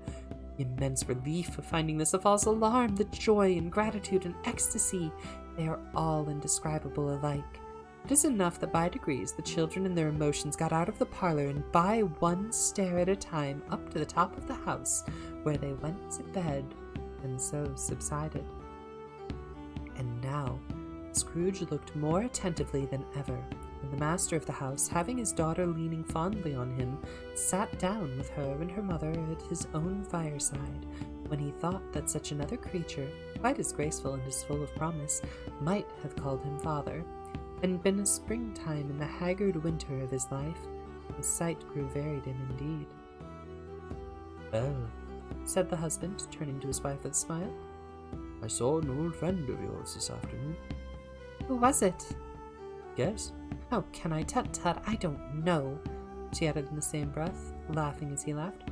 the immense relief of finding this a false alarm, the joy and gratitude and ecstasy, they are all indescribable alike. It is enough that by degrees the children and their emotions got out of the parlor, and by one stair at a time up to the top of the house, where they went to bed, and so subsided. And now Scrooge looked more attentively than ever, and the master of the house, having his daughter leaning fondly on him, sat down with her and her mother at his own fireside, when he thought that such another creature, quite as graceful and as full of promise, might have called him father, and been a springtime in the haggard winter of his life. His sight grew very dim indeed. "Well," said the husband, turning to his wife with a smile, "I saw an old friend of yours this afternoon." "Who was it?" "Guess." "How can I? Tut-tut, I don't know," she added in the same breath, laughing as he laughed.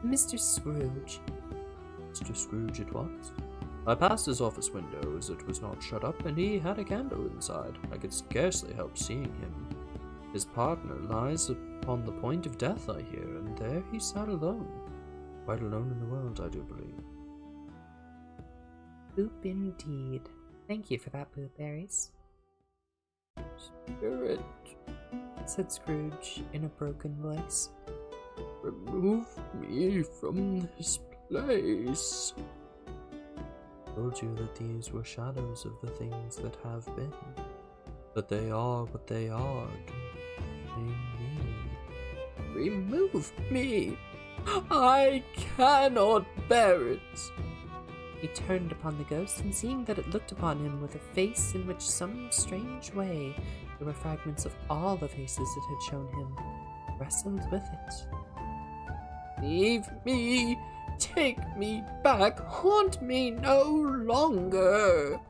"Mr. Scrooge." Mr. Scrooge it was. I passed his office window as it was not shut up, and he had a candle inside. I could scarcely help seeing him. His partner lies upon the point of death, I hear, and there he sat alone. Quite alone in the world, I do believe. Boop indeed. Thank you for that, Blueberries. "Spirit," said Scrooge in a broken voice, "remove me from this place." I told you that these were shadows of the things that have been, that they are what they are to me. Remove me! I cannot bear it! He turned upon the ghost, and seeing that it looked upon him with a face in which some strange way there were fragments of all the faces it had shown him, wrestled with it. Leave me! Take me back! Haunt me no longer!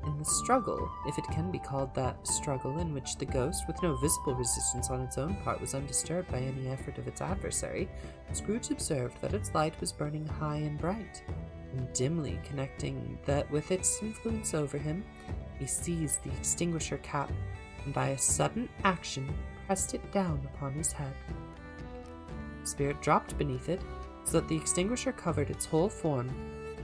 In the struggle, if it can be called that struggle, in which the ghost, with no visible resistance on its own part, was undisturbed by any effort of its adversary, Scrooge observed that its light was burning high and bright, and dimly connecting that with its influence over him, he seized the extinguisher cap, and by a sudden action pressed it down upon his head. The spirit dropped beneath it, so that the extinguisher covered its whole form,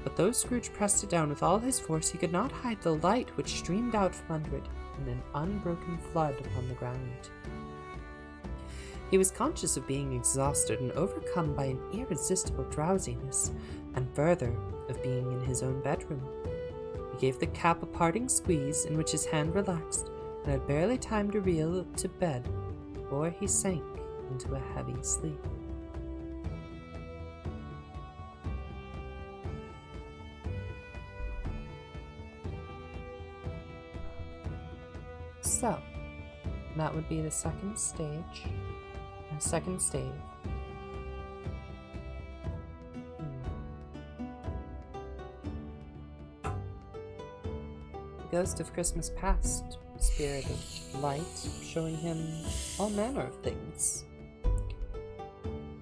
but though Scrooge pressed it down with all his force, he could not hide the light which streamed out from under it in an unbroken flood upon the ground. He was conscious of being exhausted and overcome by an irresistible drowsiness, and further, of being in his own bedroom. He gave the cap a parting squeeze, in which his hand relaxed, and had barely time to reel to bed before he sank into a heavy sleep. So, that would be the second stage, second stave. The ghost of Christmas past, spirit of light, showing him all manner of things.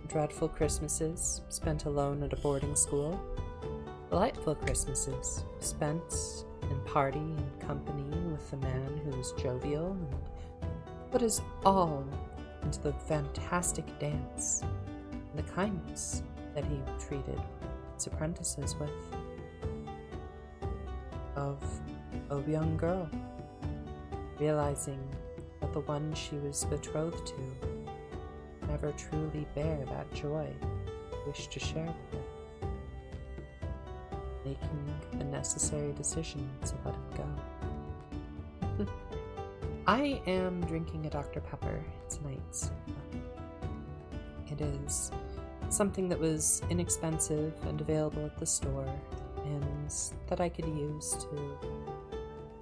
Dreadful Christmases, spent alone at a boarding school. Delightful Christmases, spent in party and company with the man who was jovial and put us all into the fantastic dance and the kindness that he treated his apprentices with. Of a young girl, realizing that the one she was betrothed to never truly bear that joy he wished to share with her. making a necessary decision to let him go. I am drinking a Dr. Pepper tonight. It is something that was inexpensive and available at the store, and that I could use to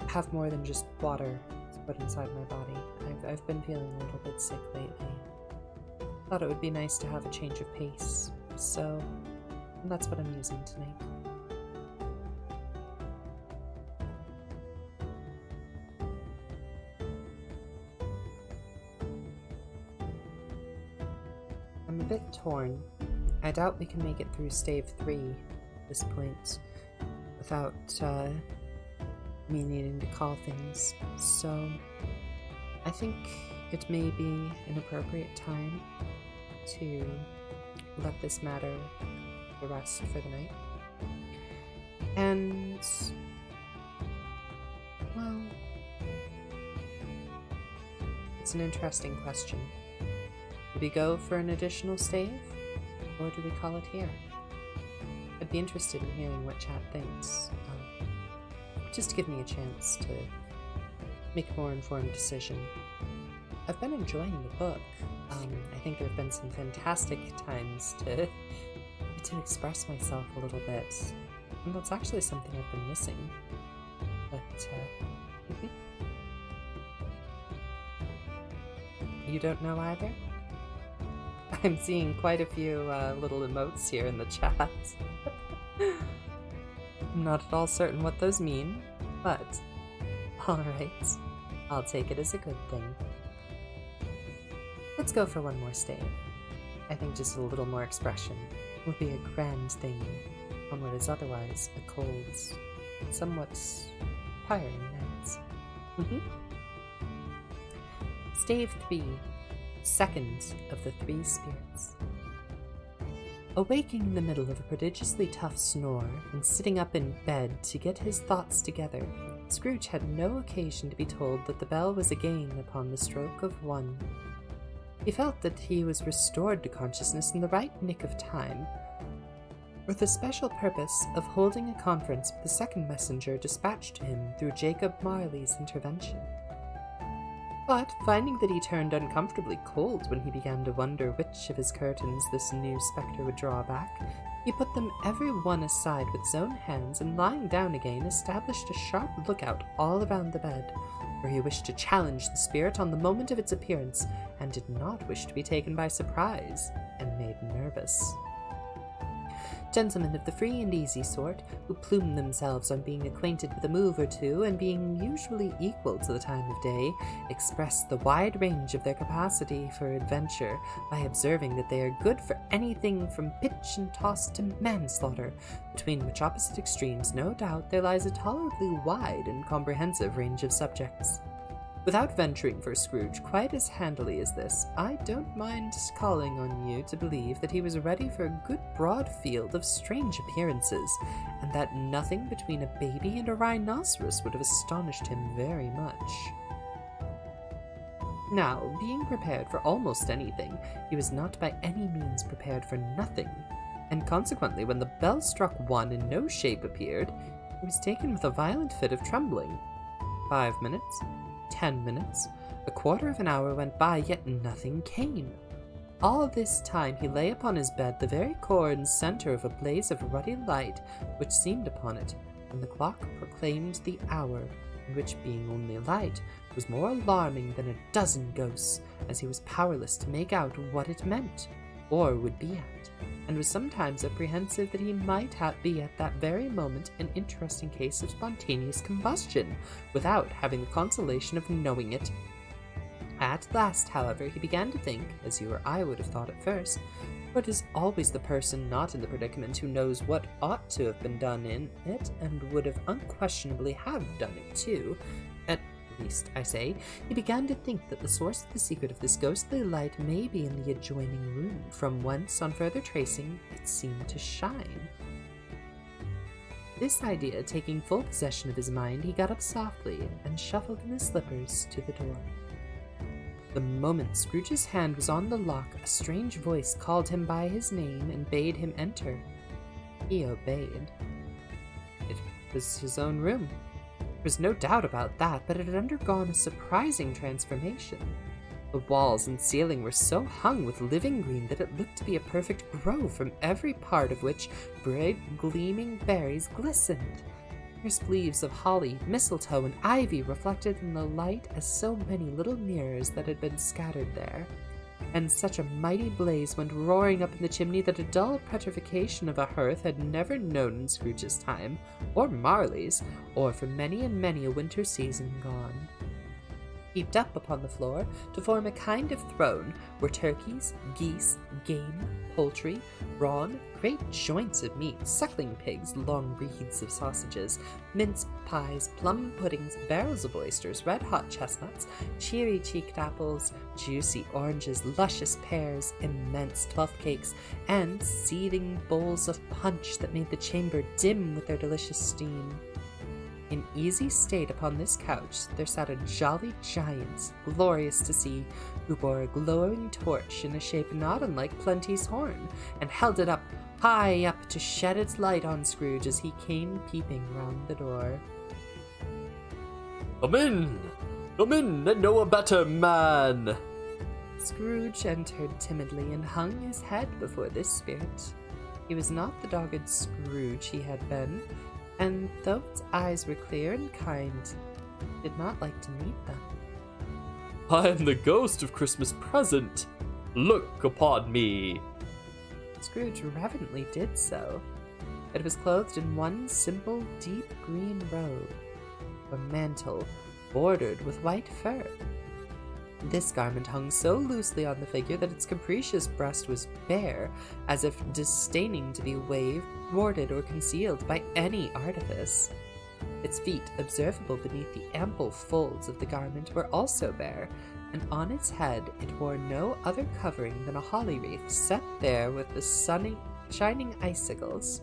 have more than just water to put inside my body. I've been feeling a little bit sick lately. Thought it would be nice to have a change of pace, so that's what I'm using tonight. I'm a bit torn. I doubt we can make it through stave 3 at this point without me needing to call things, so I think it may be an appropriate time to let this matter rest for the night. And, well, it's an interesting question. Do we go for an additional stave, or do we call it here? I'd be interested in hearing what chat thinks, just to give me a chance to make a more informed decision. I've been enjoying the book. I think there have been some fantastic times to express myself a little bit, and that's actually something I've been missing. But, you don't know either? I'm seeing quite a few little emotes here in the chat. I'm not at all certain what those mean, but alright, I'll take it as a good thing. Let's go for one more stave. I think just a little more expression would be a grand thing on what is otherwise a cold, somewhat tiring night. Stave 3, second of the 3 spirits. Awaking in the middle of a prodigiously tough snore and sitting up in bed to get his thoughts together, Scrooge had no occasion to be told that the bell was again upon the stroke of 1. He felt that he was restored to consciousness in the right nick of time, with the special purpose of holding a conference with the second messenger dispatched to him through Jacob Marley's intervention. But, finding that he turned uncomfortably cold when he began to wonder which of his curtains this new spectre would draw back, he put them every one aside with his own hands, and lying down again, established a sharp lookout all around the bed, for he wished to challenge the spirit on the moment of its appearance, and did not wish to be taken by surprise and made nervous. Gentlemen of the free and easy sort, who plume themselves on being acquainted with a move or two, and being usually equal to the time of day, express the wide range of their capacity for adventure by observing that they are good for anything from pitch and toss to manslaughter, between which opposite extremes no doubt there lies a tolerably wide and comprehensive range of subjects. Without venturing for Scrooge quite as handily as this, I don't mind calling on you to believe that he was ready for a good broad field of strange appearances, and that nothing between a baby and a rhinoceros would have astonished him very much. Now, being prepared for almost anything, he was not by any means prepared for nothing, and consequently when the bell struck 1 and no shape appeared, he was taken with a violent fit of trembling. 5 minutes, 10 minutes, a quarter of an hour went by, yet nothing came. All this time he lay upon his bed, the very core and center of a blaze of ruddy light which seemed upon it, and the clock proclaimed the hour, in which, being only light, was more alarming than a dozen ghosts, as he was powerless to make out what it meant, or would be at, and was sometimes apprehensive that he might be at that very moment an interesting case of spontaneous combustion, without having the consolation of knowing it. At last, however, he began to think, as you or I would have thought at first, for it is always the person not in the predicament who knows what ought to have been done in it, and would have unquestionably have done it too. At least, I say, he began to think that the source of the secret of this ghostly light may be in the adjoining room, from whence, on further tracing, it seemed to shine. This idea taking full possession of his mind, he got up softly and shuffled in his slippers to the door. The moment Scrooge's hand was on the lock, a strange voice called him by his name and bade him enter. He obeyed. was his own room. There was no doubt about that, but it had undergone a surprising transformation. The walls and ceiling were so hung with living green that it looked to be a perfect grove, from every part of which bright, gleaming berries glistened. Crisp leaves of holly, mistletoe, and ivy reflected in the light as so many little mirrors that had been scattered there. And such a mighty blaze went roaring up in the chimney that a dull petrification of a hearth had never known in Scrooge's time, or Marley's, or for many and many a winter season gone. Heaped up upon the floor to form a kind of throne were turkeys, geese, game, poultry, brawn, great joints of meat, suckling pigs, long wreaths of sausages, mince pies, plum puddings, barrels of oysters, red-hot chestnuts, cherry-cheeked apples, juicy oranges, luscious pears, immense twelfth cakes, and seething bowls of punch that made the chamber dim with their delicious steam. In easy state upon this couch there sat a jolly giant, glorious to see, who bore a glowing torch in a shape not unlike Plenty's horn, and held it up, high up, to shed its light on Scrooge as he came peeping round the door. Come in, and know a better man. Scrooge entered timidly and hung his head before this spirit. He was not the dogged Scrooge he had been, and though its eyes were clear and kind, did not like to meet them. I am the ghost of Christmas present. Look upon me. Scrooge reverently did so. It was clothed in one simple, deep green robe, a mantle bordered with white fur. This garment hung so loosely on the figure that its capricious breast was bare, as if disdaining to be waved, warded, or concealed by any artifice. Its feet, observable beneath the ample folds of the garment, were also bare, and on its head it wore no other covering than a holly wreath set there with the shining icicles.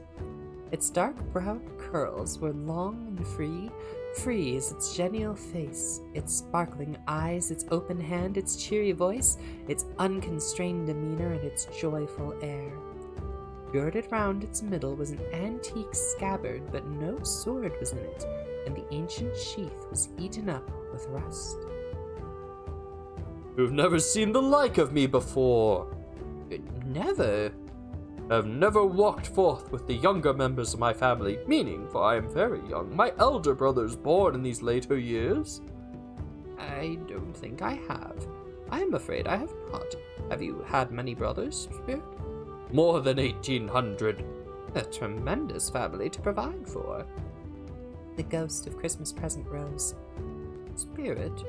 Its dark brown curls were long and free as its genial face, its sparkling eyes, its open hand, its cheery voice, its unconstrained demeanor, and its joyful air. Girded round its middle was an antique scabbard, but no sword was in it, and the ancient sheath was eaten up with rust. You've never seen the like of me before. Never. Have never walked forth with the younger members of my family, meaning, for I am very young, my elder brothers born in these later years. I don't think I have. I am afraid I have not. Have you had many brothers, Spirit? More than 1,800. A tremendous family to provide for. The ghost of Christmas present rose. Spirit,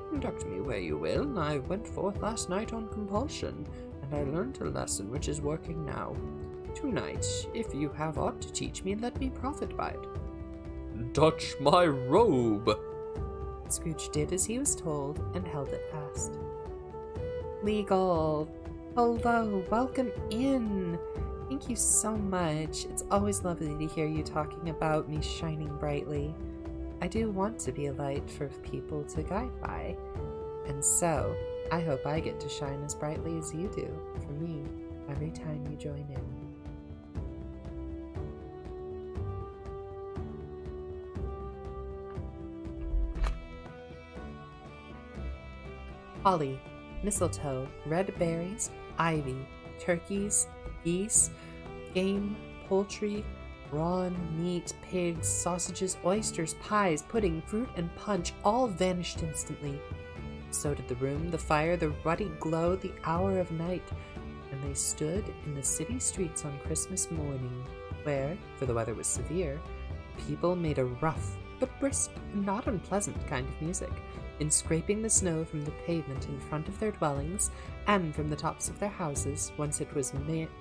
conduct me where you will. I went forth last night on compulsion, and I learnt a lesson which is working now. Tonight, if you have aught to teach me, let me profit by it. Touch my robe. Scrooge did as he was told and held it fast. Legal. Hello, welcome in. Thank you so much. It's always lovely to hear you talking about me shining brightly. I do want to be a light for people to guide by, and so I hope I get to shine as brightly as you do for me every time you join in. Holly, mistletoe, red berries, ivy, turkeys, geese, game, poultry, brawn, meat, pigs, sausages, oysters, pies, pudding, fruit, and punch all vanished instantly. So did the room, the fire, the ruddy glow, the hour of night, and they stood in the city streets on Christmas morning, where, for the weather was severe, people made a rough but brisk and not unpleasant kind of music, in scraping the snow from the pavement in front of their dwellings and from the tops of their houses, whence it was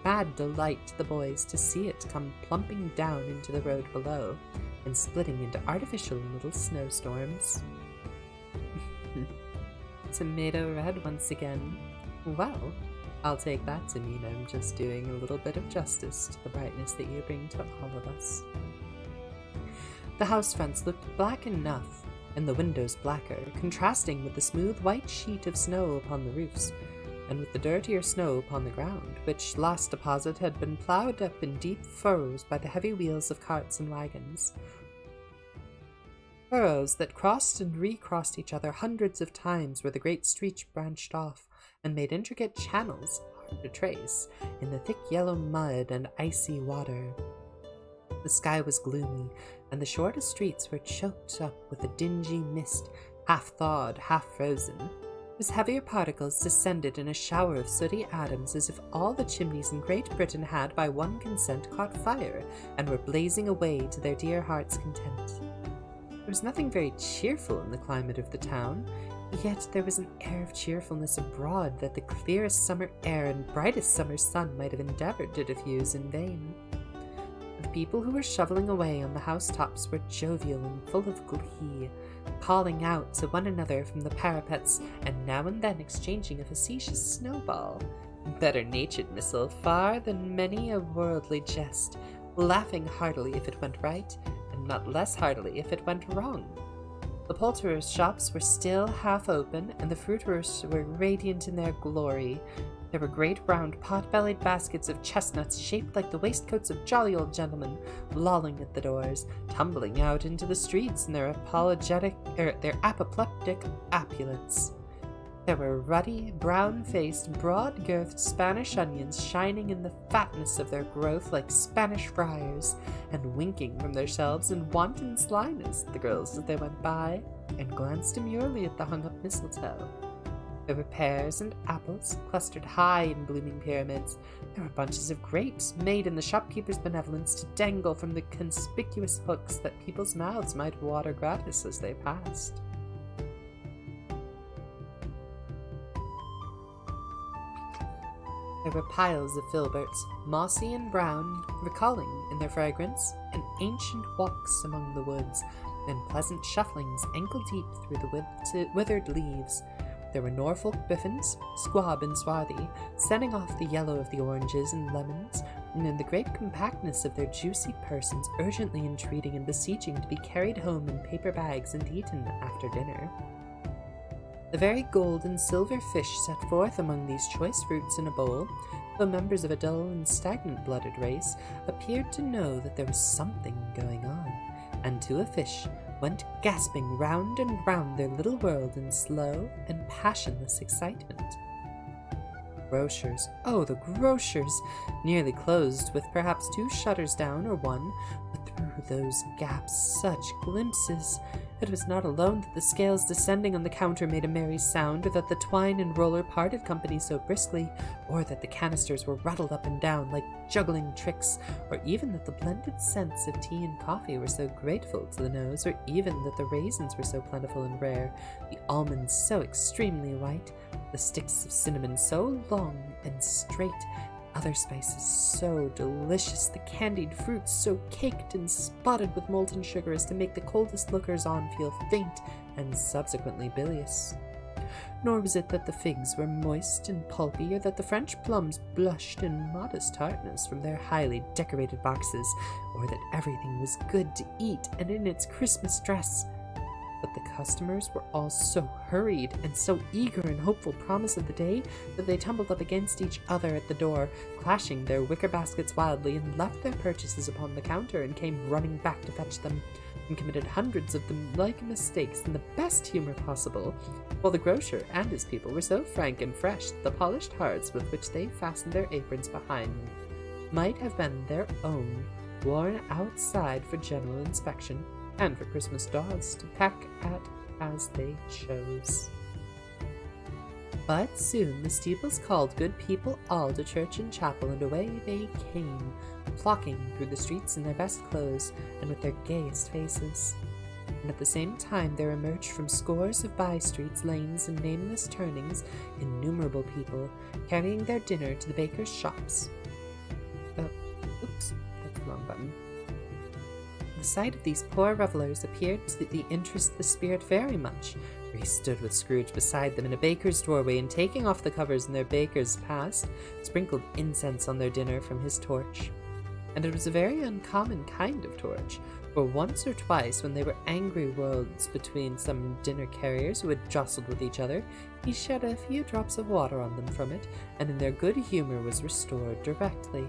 mad delight to the boys to see it come plumping down into the road below, and splitting into artificial little snowstorms. Tomato red once again. Well, I'll take that to mean I'm just doing a little bit of justice to the brightness that you bring to all of us. The house fronts looked black enough, and the windows blacker, contrasting with the smooth white sheet of snow upon the roofs, and with the dirtier snow upon the ground, which last deposit had been ploughed up in deep furrows by the heavy wheels of carts and wagons. Furrows that crossed and recrossed each other hundreds of times where the great streets branched off and made intricate channels, hard to trace, in the thick yellow mud and icy water. The sky was gloomy, and the shortest streets were choked up with a dingy mist, half-thawed, half-frozen, whose heavier particles descended in a shower of sooty atoms as if all the chimneys in Great Britain had by one consent caught fire and were blazing away to their dear hearts' content. There was nothing very cheerful in the climate of the town, yet there was an air of cheerfulness abroad that the clearest summer air and brightest summer sun might have endeavored to diffuse in vain. The people who were shoveling away on the housetops were jovial and full of glee, calling out to one another from the parapets, and now and then exchanging a facetious snowball, better-natured missile far than many a worldly jest, laughing heartily if it went right, and not less heartily if it went wrong. The poulterers' shops were still half open, and the fruiterers were radiant in their glory. There were great round pot-bellied baskets of chestnuts shaped like the waistcoats of jolly old gentlemen, lolling at the doors, tumbling out into the streets in their apoplectic opulence. There were ruddy, brown-faced, broad-girthed Spanish onions shining in the fatness of their growth like Spanish friars, and winking from their shelves in wanton slyness at the girls as they went by, and glanced demurely at the hung-up mistletoe. There were pears and apples clustered high in blooming pyramids. There were bunches of grapes made in the shopkeeper's benevolence to dangle from the conspicuous hooks that people's mouths might water gratis as they passed. There were piles of filberts, mossy and brown, recalling, in their fragrance, an ancient walks among the woods, and pleasant shufflings ankle-deep through the withered leaves. There were Norfolk biffins, squab and swarthy, sending off the yellow of the oranges and lemons, and in the great compactness of their juicy persons urgently entreating and beseeching to be carried home in paper bags and eaten after dinner. The very gold and silver fish set forth among these choice fruits in a bowl, though members of a dull and stagnant-blooded race, appeared to know that there was something going on, and to a fish went gasping round and round their little world in slow and passionless excitement. Grocers, oh, the grocers, nearly closed with perhaps 2 shutters down or 1, but through those gaps such glimpses. It was not alone that the scales descending on the counter made a merry sound, or that the twine and roller parted company so briskly, or that the canisters were rattled up and down like juggling tricks, or even that the blended scents of tea and coffee were so grateful to the nose, or even that the raisins were so plentiful and rare, the almonds so extremely white, the sticks of cinnamon so long and straight, other spices so delicious, the candied fruits so caked and spotted with molten sugar as to make the coldest lookers-on feel faint and subsequently bilious. Nor was it that the figs were moist and pulpy, or that the French plums blushed in modest tartness from their highly decorated boxes, or that everything was good to eat and in its Christmas dress. But the customers were all so hurried and so eager in hopeful promise of the day that they tumbled up against each other at the door, clashing their wicker baskets wildly, and left their purchases upon the counter and came running back to fetch them, and committed hundreds of them like mistakes in the best humor possible, while the grocer and his people were so frank and fresh that the polished hearts with which they fastened their aprons behind them might have been their own, worn outside for general inspection, and for Christmas dolls to peck at as they chose. But soon the steeples called good people all to church and chapel, and away they came, flocking through the streets in their best clothes and with their gayest faces. And at the same time there emerged from scores of by-streets, lanes, and nameless turnings innumerable people, carrying their dinner to the bakers' shops. Oops, that's the wrong button. The sight of these poor revellers appeared to interest the spirit very much, for he stood with Scrooge beside them in a baker's doorway, and taking off the covers in their baker's past, sprinkled incense on their dinner from his torch. And it was a very uncommon kind of torch, for once or twice when they were angry words between some dinner carriers who had jostled with each other, he shed a few drops of water on them from it, and in their good humour was restored directly.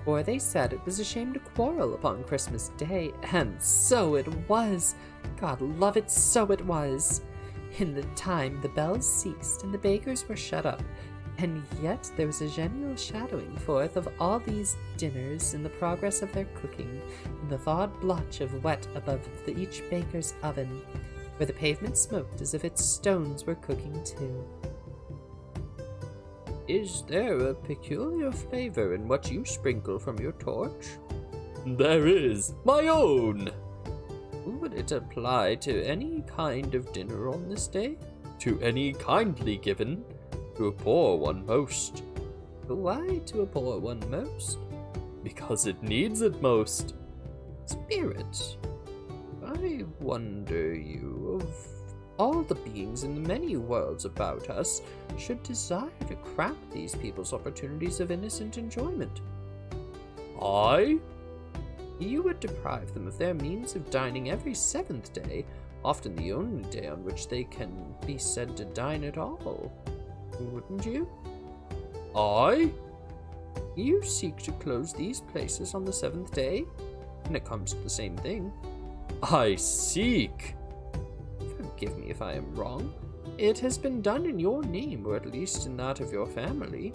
For they said it was a shame to quarrel upon Christmas Day, and so it was. God love it, so it was. In the time the bells ceased and the bakers were shut up, and yet there was a genial shadowing forth of all these dinners in the progress of their cooking, in the thawed blotch of wet above each baker's oven, where the pavement smoked as if its stones were cooking too. Is there a peculiar flavor in what you sprinkle from your torch? There is, my own! Would it apply to any kind of dinner on this day? To any kindly given? To a poor one most. Why to a poor one most? Because it needs it most. Spirit, I wonder you, of all the beings in the many worlds about us, should desire to cramp these people's opportunities of innocent enjoyment. I? You would deprive them of their means of dining every seventh day, often the only day on which they can be said to dine at all. Wouldn't you? I? You seek to close these places on the seventh day, and it comes to the same thing. I seek. Forgive me if I am wrong. It has been done in your name, or at least in that of your family.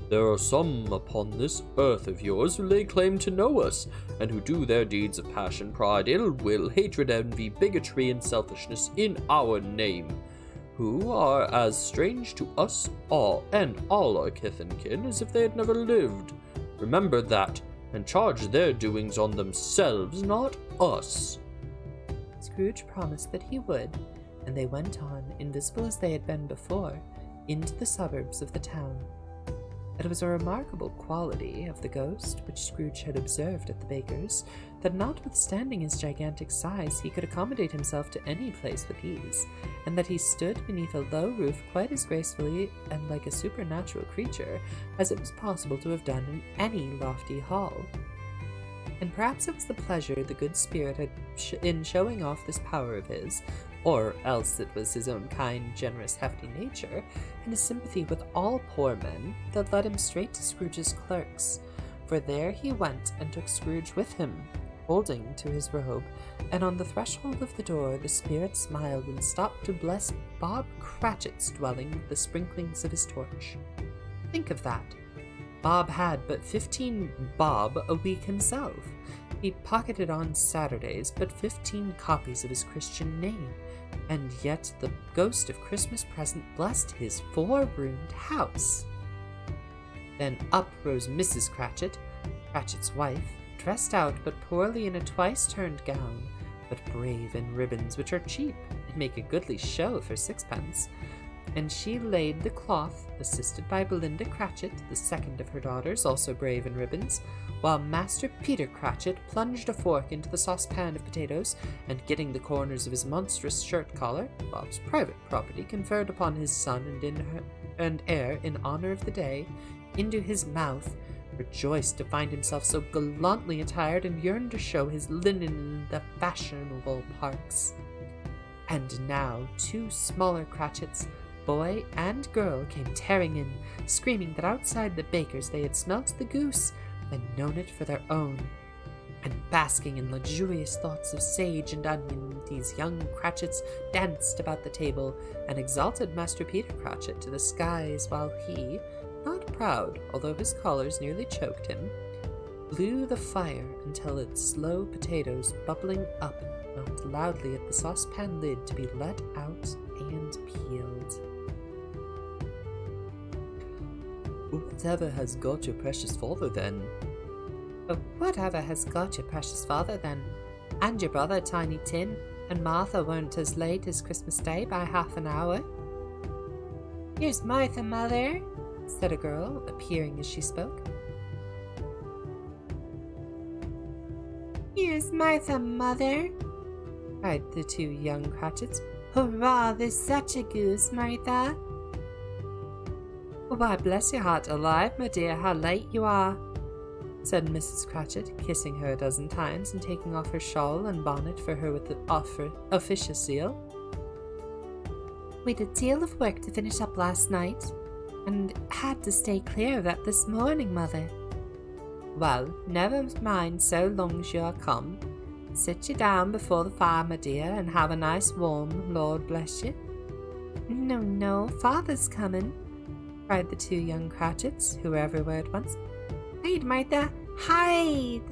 There are some upon this earth of yours who lay claim to know us, and who do their deeds of passion, pride, ill will, hatred, envy, bigotry, and selfishness in our name, who are as strange to us all, and all our kith and kin, as if they had never lived. Remember that, and charge their doings on themselves, not us. Scrooge promised that he would, and they went on, invisible as they had been before, into the suburbs of the town. It was a remarkable quality of the ghost which Scrooge had observed at the baker's, that notwithstanding his gigantic size, he could accommodate himself to any place with ease, and that he stood beneath a low roof quite as gracefully and like a supernatural creature as it was possible to have done in any lofty hall. And perhaps it was the pleasure the good spirit had in showing off this power of his, or else it was his own kind, generous, hefty nature, and his sympathy with all poor men, that led him straight to Scrooge's clerk's, for there he went and took Scrooge with him, holding to his robe, and on the threshold of the door the spirit smiled and stopped to bless Bob Cratchit's dwelling with the sprinklings of his torch. Think of that! Bob had but 15 bob a week himself. He pocketed on Saturdays but 15 copies of his Christian name, and yet the ghost of Christmas present blessed his 4-roomed house. Then up rose Mrs. Cratchit, Cratchit's wife, dressed out but poorly in a twice-turned gown, but brave in ribbons which are cheap and make a goodly show for 6pence, and she laid the cloth, assisted by Belinda Cratchit, the second of her daughters, also brave in ribbons, while Master Peter Cratchit plunged a fork into the saucepan of potatoes, and getting the corners of his monstrous shirt collar, Bob's private property conferred upon his son and heir in honor of the day, into his mouth, rejoiced to find himself so gallantly attired, and yearned to show his linen in the fashionable parks. And now 2 smaller Cratchits, boy and girl, came tearing in, screaming that outside the baker's they had smelt the goose and known it for their own. And basking in luxurious thoughts of sage and onion, these young Cratchits danced about the table and exalted Master Peter Cratchit to the skies, while he, not proud, although his collars nearly choked him, blew the fire until its slow potatoes bubbling up knocked loudly at the saucepan lid to be let out and peeled. Whatever has got your precious father, then? Whatever has got your precious father, then? And your brother, Tiny Tim, and Martha weren't as late as Christmas Day by half an hour. Here's Martha, mother, said a girl, appearing as she spoke. Here's Martha, mother, cried the 2 young Cratchits. Hurrah, there's such a goose, Martha. Why, bless your heart alive, my dear, how late you are, said Mrs. Cratchit, kissing her a dozen times and taking off her shawl and bonnet for her with the official seal. We'd a deal of work to finish up last night, and had to stay clear of that this morning, mother. Well, never mind so long as you're come. Sit you down before the fire, my dear, and have a nice warm, Lord bless you. No, no, father's coming, cried the two young Cratchits, who were everywhere at once. Hide, Martha, hide!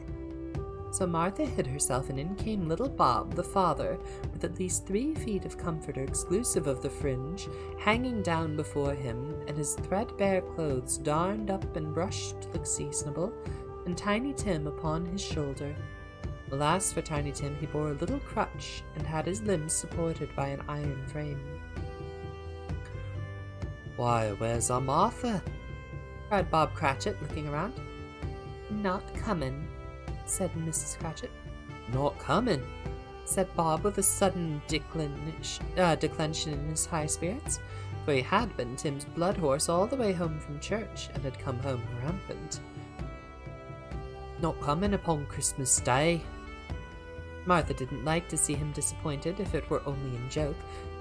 So Martha hid herself, and in came little Bob, the father, with at least 3 feet of comforter exclusive of the fringe, hanging down before him, and his threadbare clothes darned up and brushed to look seasonable, and Tiny Tim upon his shoulder. Alas for Tiny Tim, he bore a little crutch, and had his limbs supported by an iron frame. Why, where's our Martha? Cried Bob Cratchit, looking around. Not comin', said Mrs. Cratchit. Not coming, said Bob with a sudden declension in his high spirits, for he had been Tim's blood horse all the way home from church, and had come home rampant. Not coming upon Christmas Day. Martha didn't like to see him disappointed, if it were only in joke,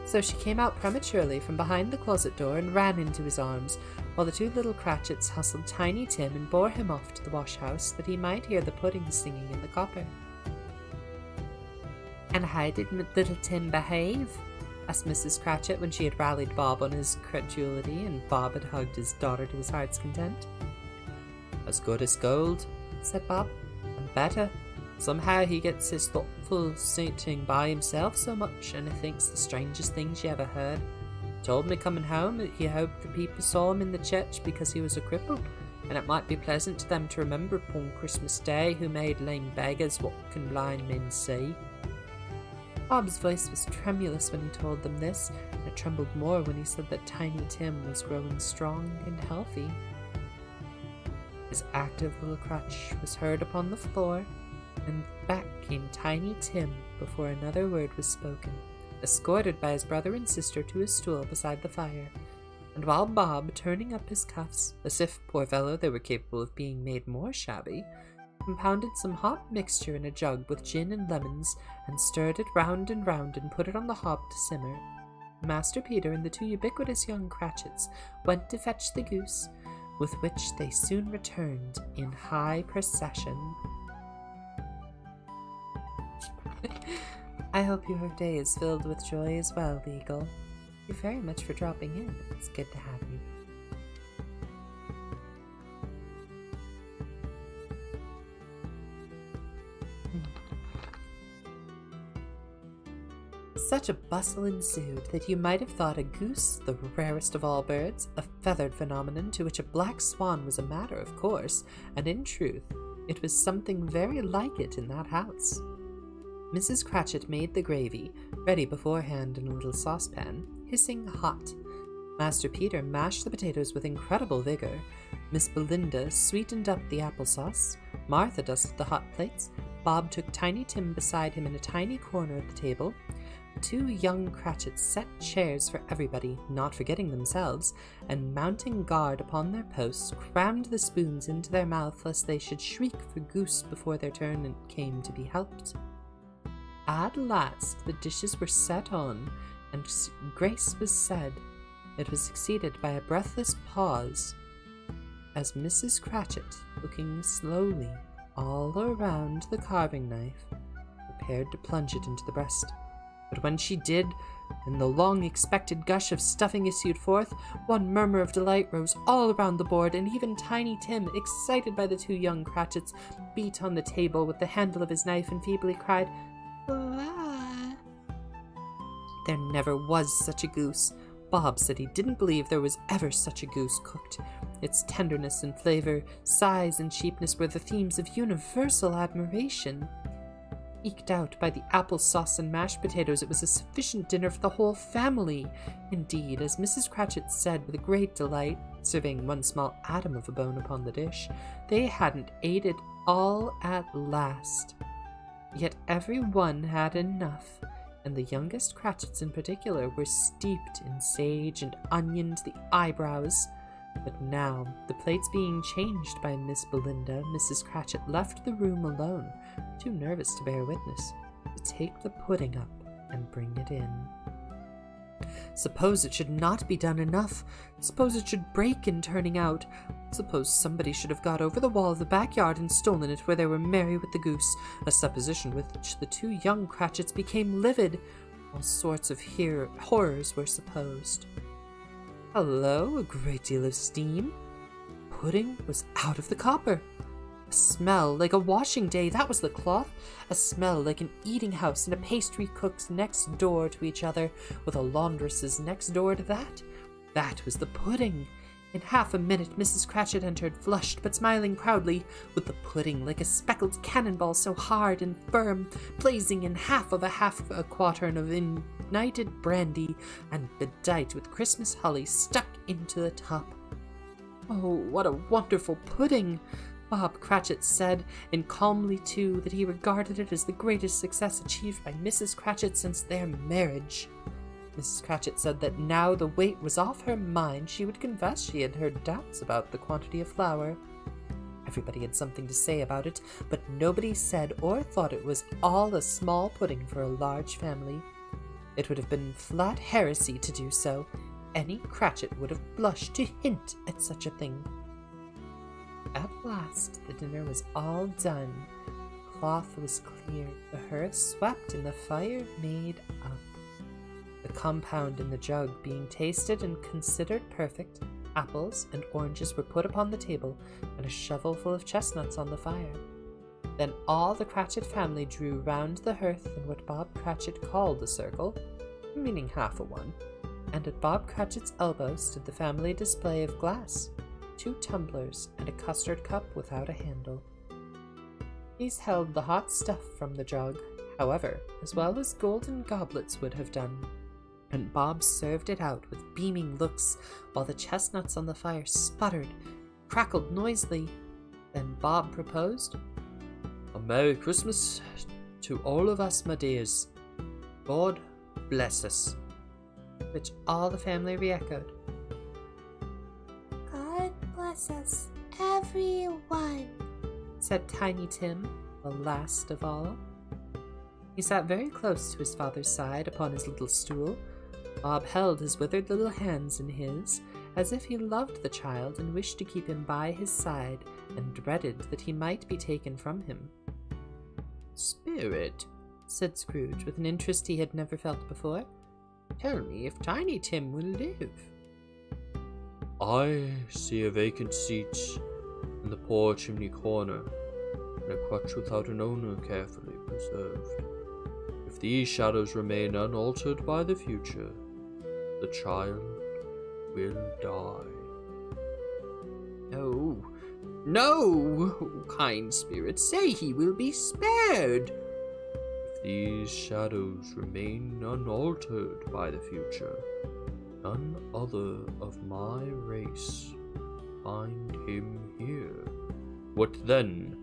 so she came out prematurely from behind the closet door and ran into his arms, while the two little Cratchits hustled Tiny Tim and bore him off to the wash-house, that he might hear the pudding singing in the copper. "And how did little Tim behave?" asked Mrs. Cratchit, when she had rallied Bob on his credulity, and Bob had hugged his daughter to his heart's content. "As good as gold," said Bob. "and better. Somehow he gets his thoughtful sitting by himself so much, and he thinks the strangest things you ever heard. Told me coming home that he hoped the people saw him in the church because he was a cripple, and it might be pleasant to them to remember upon Christmas Day who made lame beggars what can blind men see." Bob's voice was tremulous when he told them this, and it trembled more when he said that Tiny Tim was growing strong and healthy. His active little crutch was heard upon the floor, and back came Tiny Tim before another word was spoken, escorted by his brother and sister to his stool beside the fire, and while Bob, turning up his cuffs, as if, poor fellow, they were capable of being made more shabby, compounded some hot mixture in a jug with gin and lemons, and stirred it round and round and put it on the hob to simmer, Master Peter and the two ubiquitous young Cratchits went to fetch the goose, with which they soon returned in high procession. I hope your day is filled with joy as well, Eagle. Thank you very much for dropping in. It's good to have you. Such a bustle ensued that you might have thought a goose, the rarest of all birds, a feathered phenomenon to which a black swan was a matter of course, and in truth, it was something very like it in that house. Mrs. Cratchit made the gravy, ready beforehand in a little saucepan, hissing hot. Master Peter mashed the potatoes with incredible vigor. Miss Belinda sweetened up the applesauce. Martha dusted the hot plates. Bob took Tiny Tim beside him in a tiny corner at the table. The two young Cratchits set chairs for everybody, not forgetting themselves, and mounting guard upon their posts, crammed the spoons into their mouth lest they should shriek for goose before their turn came to be helped. At last the dishes were set on, and grace was said. It was succeeded by a breathless pause, as Mrs. Cratchit, looking slowly all around the carving knife, prepared to plunge it into the breast. But when she did, and the long-expected gush of stuffing issued forth, one murmur of delight rose all around the board, and even Tiny Tim, excited by the two young Cratchits, beat on the table with the handle of his knife and feebly cried, "Ah!" There never was such a goose. Bob said he didn't believe there was ever such a goose cooked. Its tenderness and flavor, size and cheapness were the themes of universal admiration. Eked out by the applesauce and mashed potatoes, it was a sufficient dinner for the whole family. Indeed, as Mrs. Cratchit said with great delight, surveying one small atom of a bone upon the dish, they hadn't ate it all at last. Yet every one had enough, and the youngest Cratchits in particular were steeped in sage and onion to the eyebrows. But now, the plates being changed by Miss Belinda, Mrs. Cratchit left the room alone, too nervous to bear witness, to take the pudding up and bring it in. Suppose it should not be done enough. Suppose it should break in turning out. Suppose somebody should have got over the wall of the backyard and stolen it where they were merry with the goose, a supposition with which the two young Cratchits became livid. All sorts of horrors were supposed. Hello, a great deal of steam. Pudding was out of the copper. A smell like a washing day, that was the cloth. A smell like an eating house and a pastry cook's next door to each other, with a laundress's next door to that. That was the pudding. In half a minute Mrs. Cratchit entered, flushed but smiling proudly, with the pudding like a speckled cannonball so hard and firm, blazing in half of a quartern of ignited brandy, and bedight with Christmas holly stuck into the top. Oh, what a wonderful pudding! Bob Cratchit said, and calmly too, that he regarded it as the greatest success achieved by Mrs. Cratchit since their marriage. Mrs. Cratchit said that now the weight was off her mind, she would confess she had heard doubts about the quantity of flour. Everybody had something to say about it, but nobody said or thought it was all a small pudding for a large family. It would have been flat heresy to do so. Any Cratchit would have blushed to hint at such a thing. At last the dinner was all done. The cloth was cleared, the hearth swept, and the fire made up. The compound in the jug being tasted and considered perfect, apples and oranges were put upon the table, and a shovelful of chestnuts on the fire. Then all the Cratchit family drew round the hearth in what Bob Cratchit called a circle, meaning half a one, and at Bob Cratchit's elbow stood the family display of glass, 2 tumblers, and a custard cup without a handle. These held the hot stuff from the jug, however, as well as golden goblets would have done, and Bob served it out with beaming looks, while the chestnuts on the fire sputtered, crackled noisily. Then Bob proposed, "A Merry Christmas to all of us, my dears. God bless us." which all the family re-echoed. God bless us, everyone, said Tiny Tim, the last of all. He sat very close to his father's side upon his little stool. Bob held his withered little hands in his, as if he loved the child and wished to keep him by his side, and dreaded that he might be taken from him. "Spirit," said Scrooge, with an interest he had never felt before, "tell me if Tiny Tim will live." "I see a vacant seat in the poor chimney corner, and a crutch without an owner carefully preserved. If these shadows remain unaltered by the future, the child will die." "No, no, kind spirit, say he will be spared." "If these shadows remain unaltered by the future, none other of my race find him here. What then?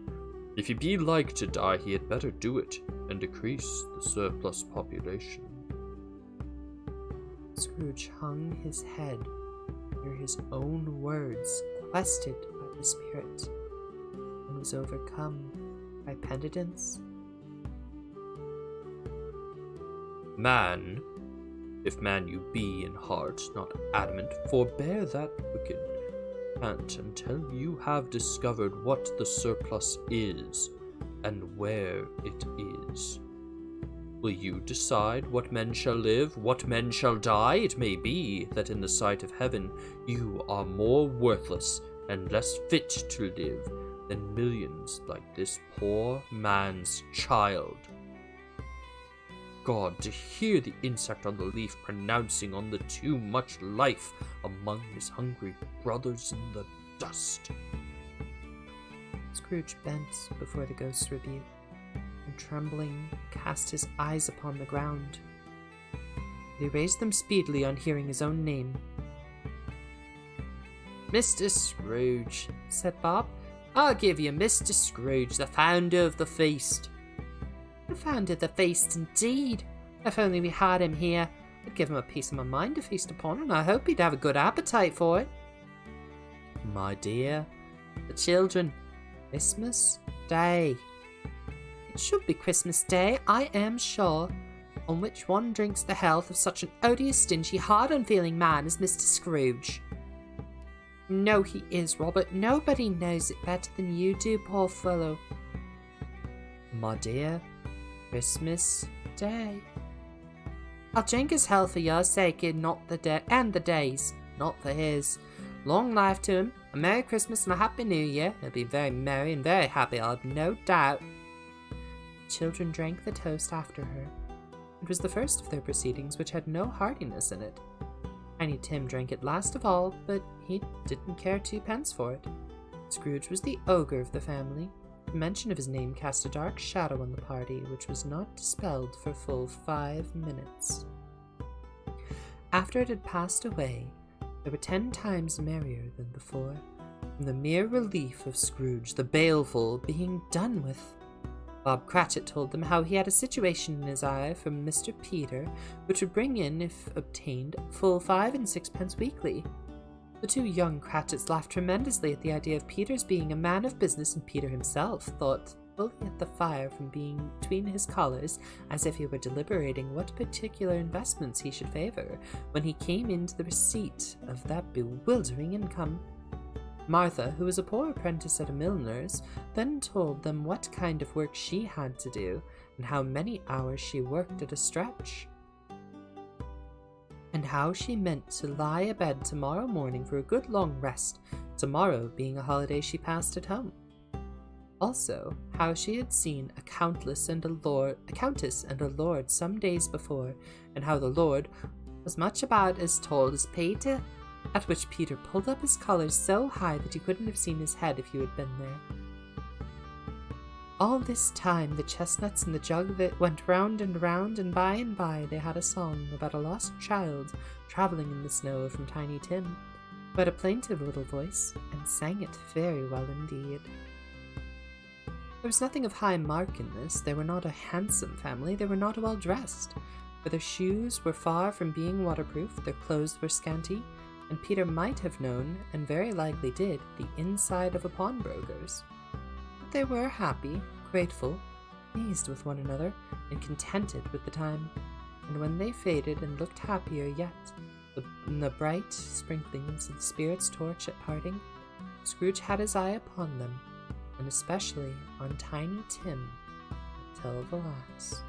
If he be like to die, he had better do it, and decrease the surplus population." Scrooge hung his head near his own words, quested by the spirit, and was overcome by penitence. "Man, if man you be in heart, not adamant, forbear that wicked cant until you have discovered what the surplus is, and where it is. Will you decide what men shall live, what men shall die? It may be that in the sight of heaven you are more worthless and less fit to live than millions like this poor man's child. God, to hear the insect on the leaf pronouncing on the too much life among his hungry brothers in the dust." Scrooge bent before the ghost's rebuke, and trembling cast his eyes upon the ground. He raised them speedily on hearing his own name. "Mr. Scrooge," said Bob, "I'll give you Mr. Scrooge, the founder of the feast." "The founder of the feast, indeed! If only we had him here, I'd give him a piece of my mind to feast upon, and I hope he'd have a good appetite for it." "My dear, the children, Christmas Day." "It should be Christmas Day, I am sure. on which one drinks the health of such an odious, stingy, hard, unfeeling man as Mr. Scrooge. No, he is, Robert. Nobody knows it better than you do, poor fellow. My dear, Christmas Day. I'll drink his health for your sake, and not the days, not for his. Long life to him, a Merry Christmas and a Happy New Year. He'll be very merry and very happy, I've no doubt. The children drank the toast after her. It was the first of their proceedings which had no heartiness in it. Tiny Tim drank it last of all, but he didn't care 2 pence for it. Scrooge was the ogre of the family. The mention of his name cast a dark shadow on the party, which was not dispelled for full 5 minutes. After it had passed away, they were 10 times merrier than before, from the mere relief of Scrooge the baleful being done with. Bob Cratchit told them how he had a situation in his eye from Mr. Peter, which would bring in, if obtained, full 5 and 6 pence weekly. The 2 young Cratchits laughed tremendously at the idea of Peter's being a man of business, and Peter himself thought fully at the fire from being between his collars, as if he were deliberating what particular investments he should favour, when he came into the receipt of that bewildering income. Martha, who was a poor apprentice at a milliner's, then told them what kind of work she had to do, and how many hours she worked at a stretch, and how she meant to lie abed tomorrow morning for a good long rest, tomorrow being a holiday she passed at home. Also, how she had seen a countess and a lord some days before, and how the lord was much about as tall as Peter, at which Peter pulled up his collars so high that you couldn't have seen his head if you had been there. All this time the chestnuts and the jug of it went round, and by they had a song about a lost child travelling in the snow from Tiny Tim, who had a plaintive little voice, and sang it very well indeed. There was nothing of high mark in this. They were not a handsome family, they were not well dressed, for their shoes were far from being waterproof, their clothes were scanty, and Peter might have known, and very likely did, the inside of a pawnbroker's. But they were happy, grateful, pleased with one another, and contented with the time. And when they faded and looked happier yet, in the bright sprinklings of the spirit's torch at parting, Scrooge had his eye upon them, and especially on Tiny Tim, until the last.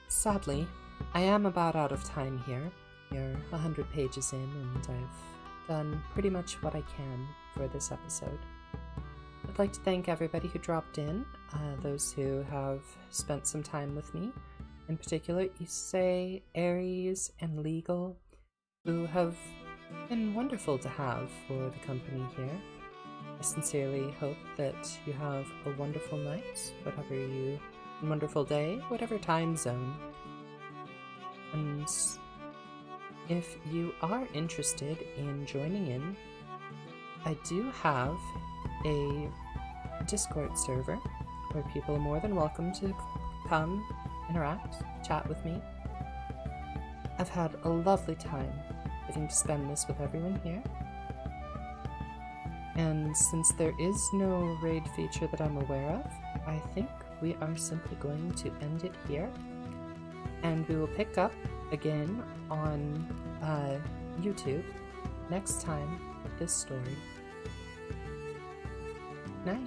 Sadly, I am about out of time here. We're 100 pages in, and I've done pretty much what I can for this episode. I'd like to thank everybody who dropped in, those who have spent some time with me, in particular Issei, Aries, and Legal, who have been wonderful to have for the company here. I sincerely hope that you have a wonderful night, wonderful day, whatever time zone. And if you are interested in joining in, I do have a Discord server where people are more than welcome to come, interact, chat with me. I've had a lovely time getting to spend this with everyone here. And since there is no raid feature that I'm aware of, I think we are simply going to end it here. And we will pick up again on YouTube next time with this story. Night.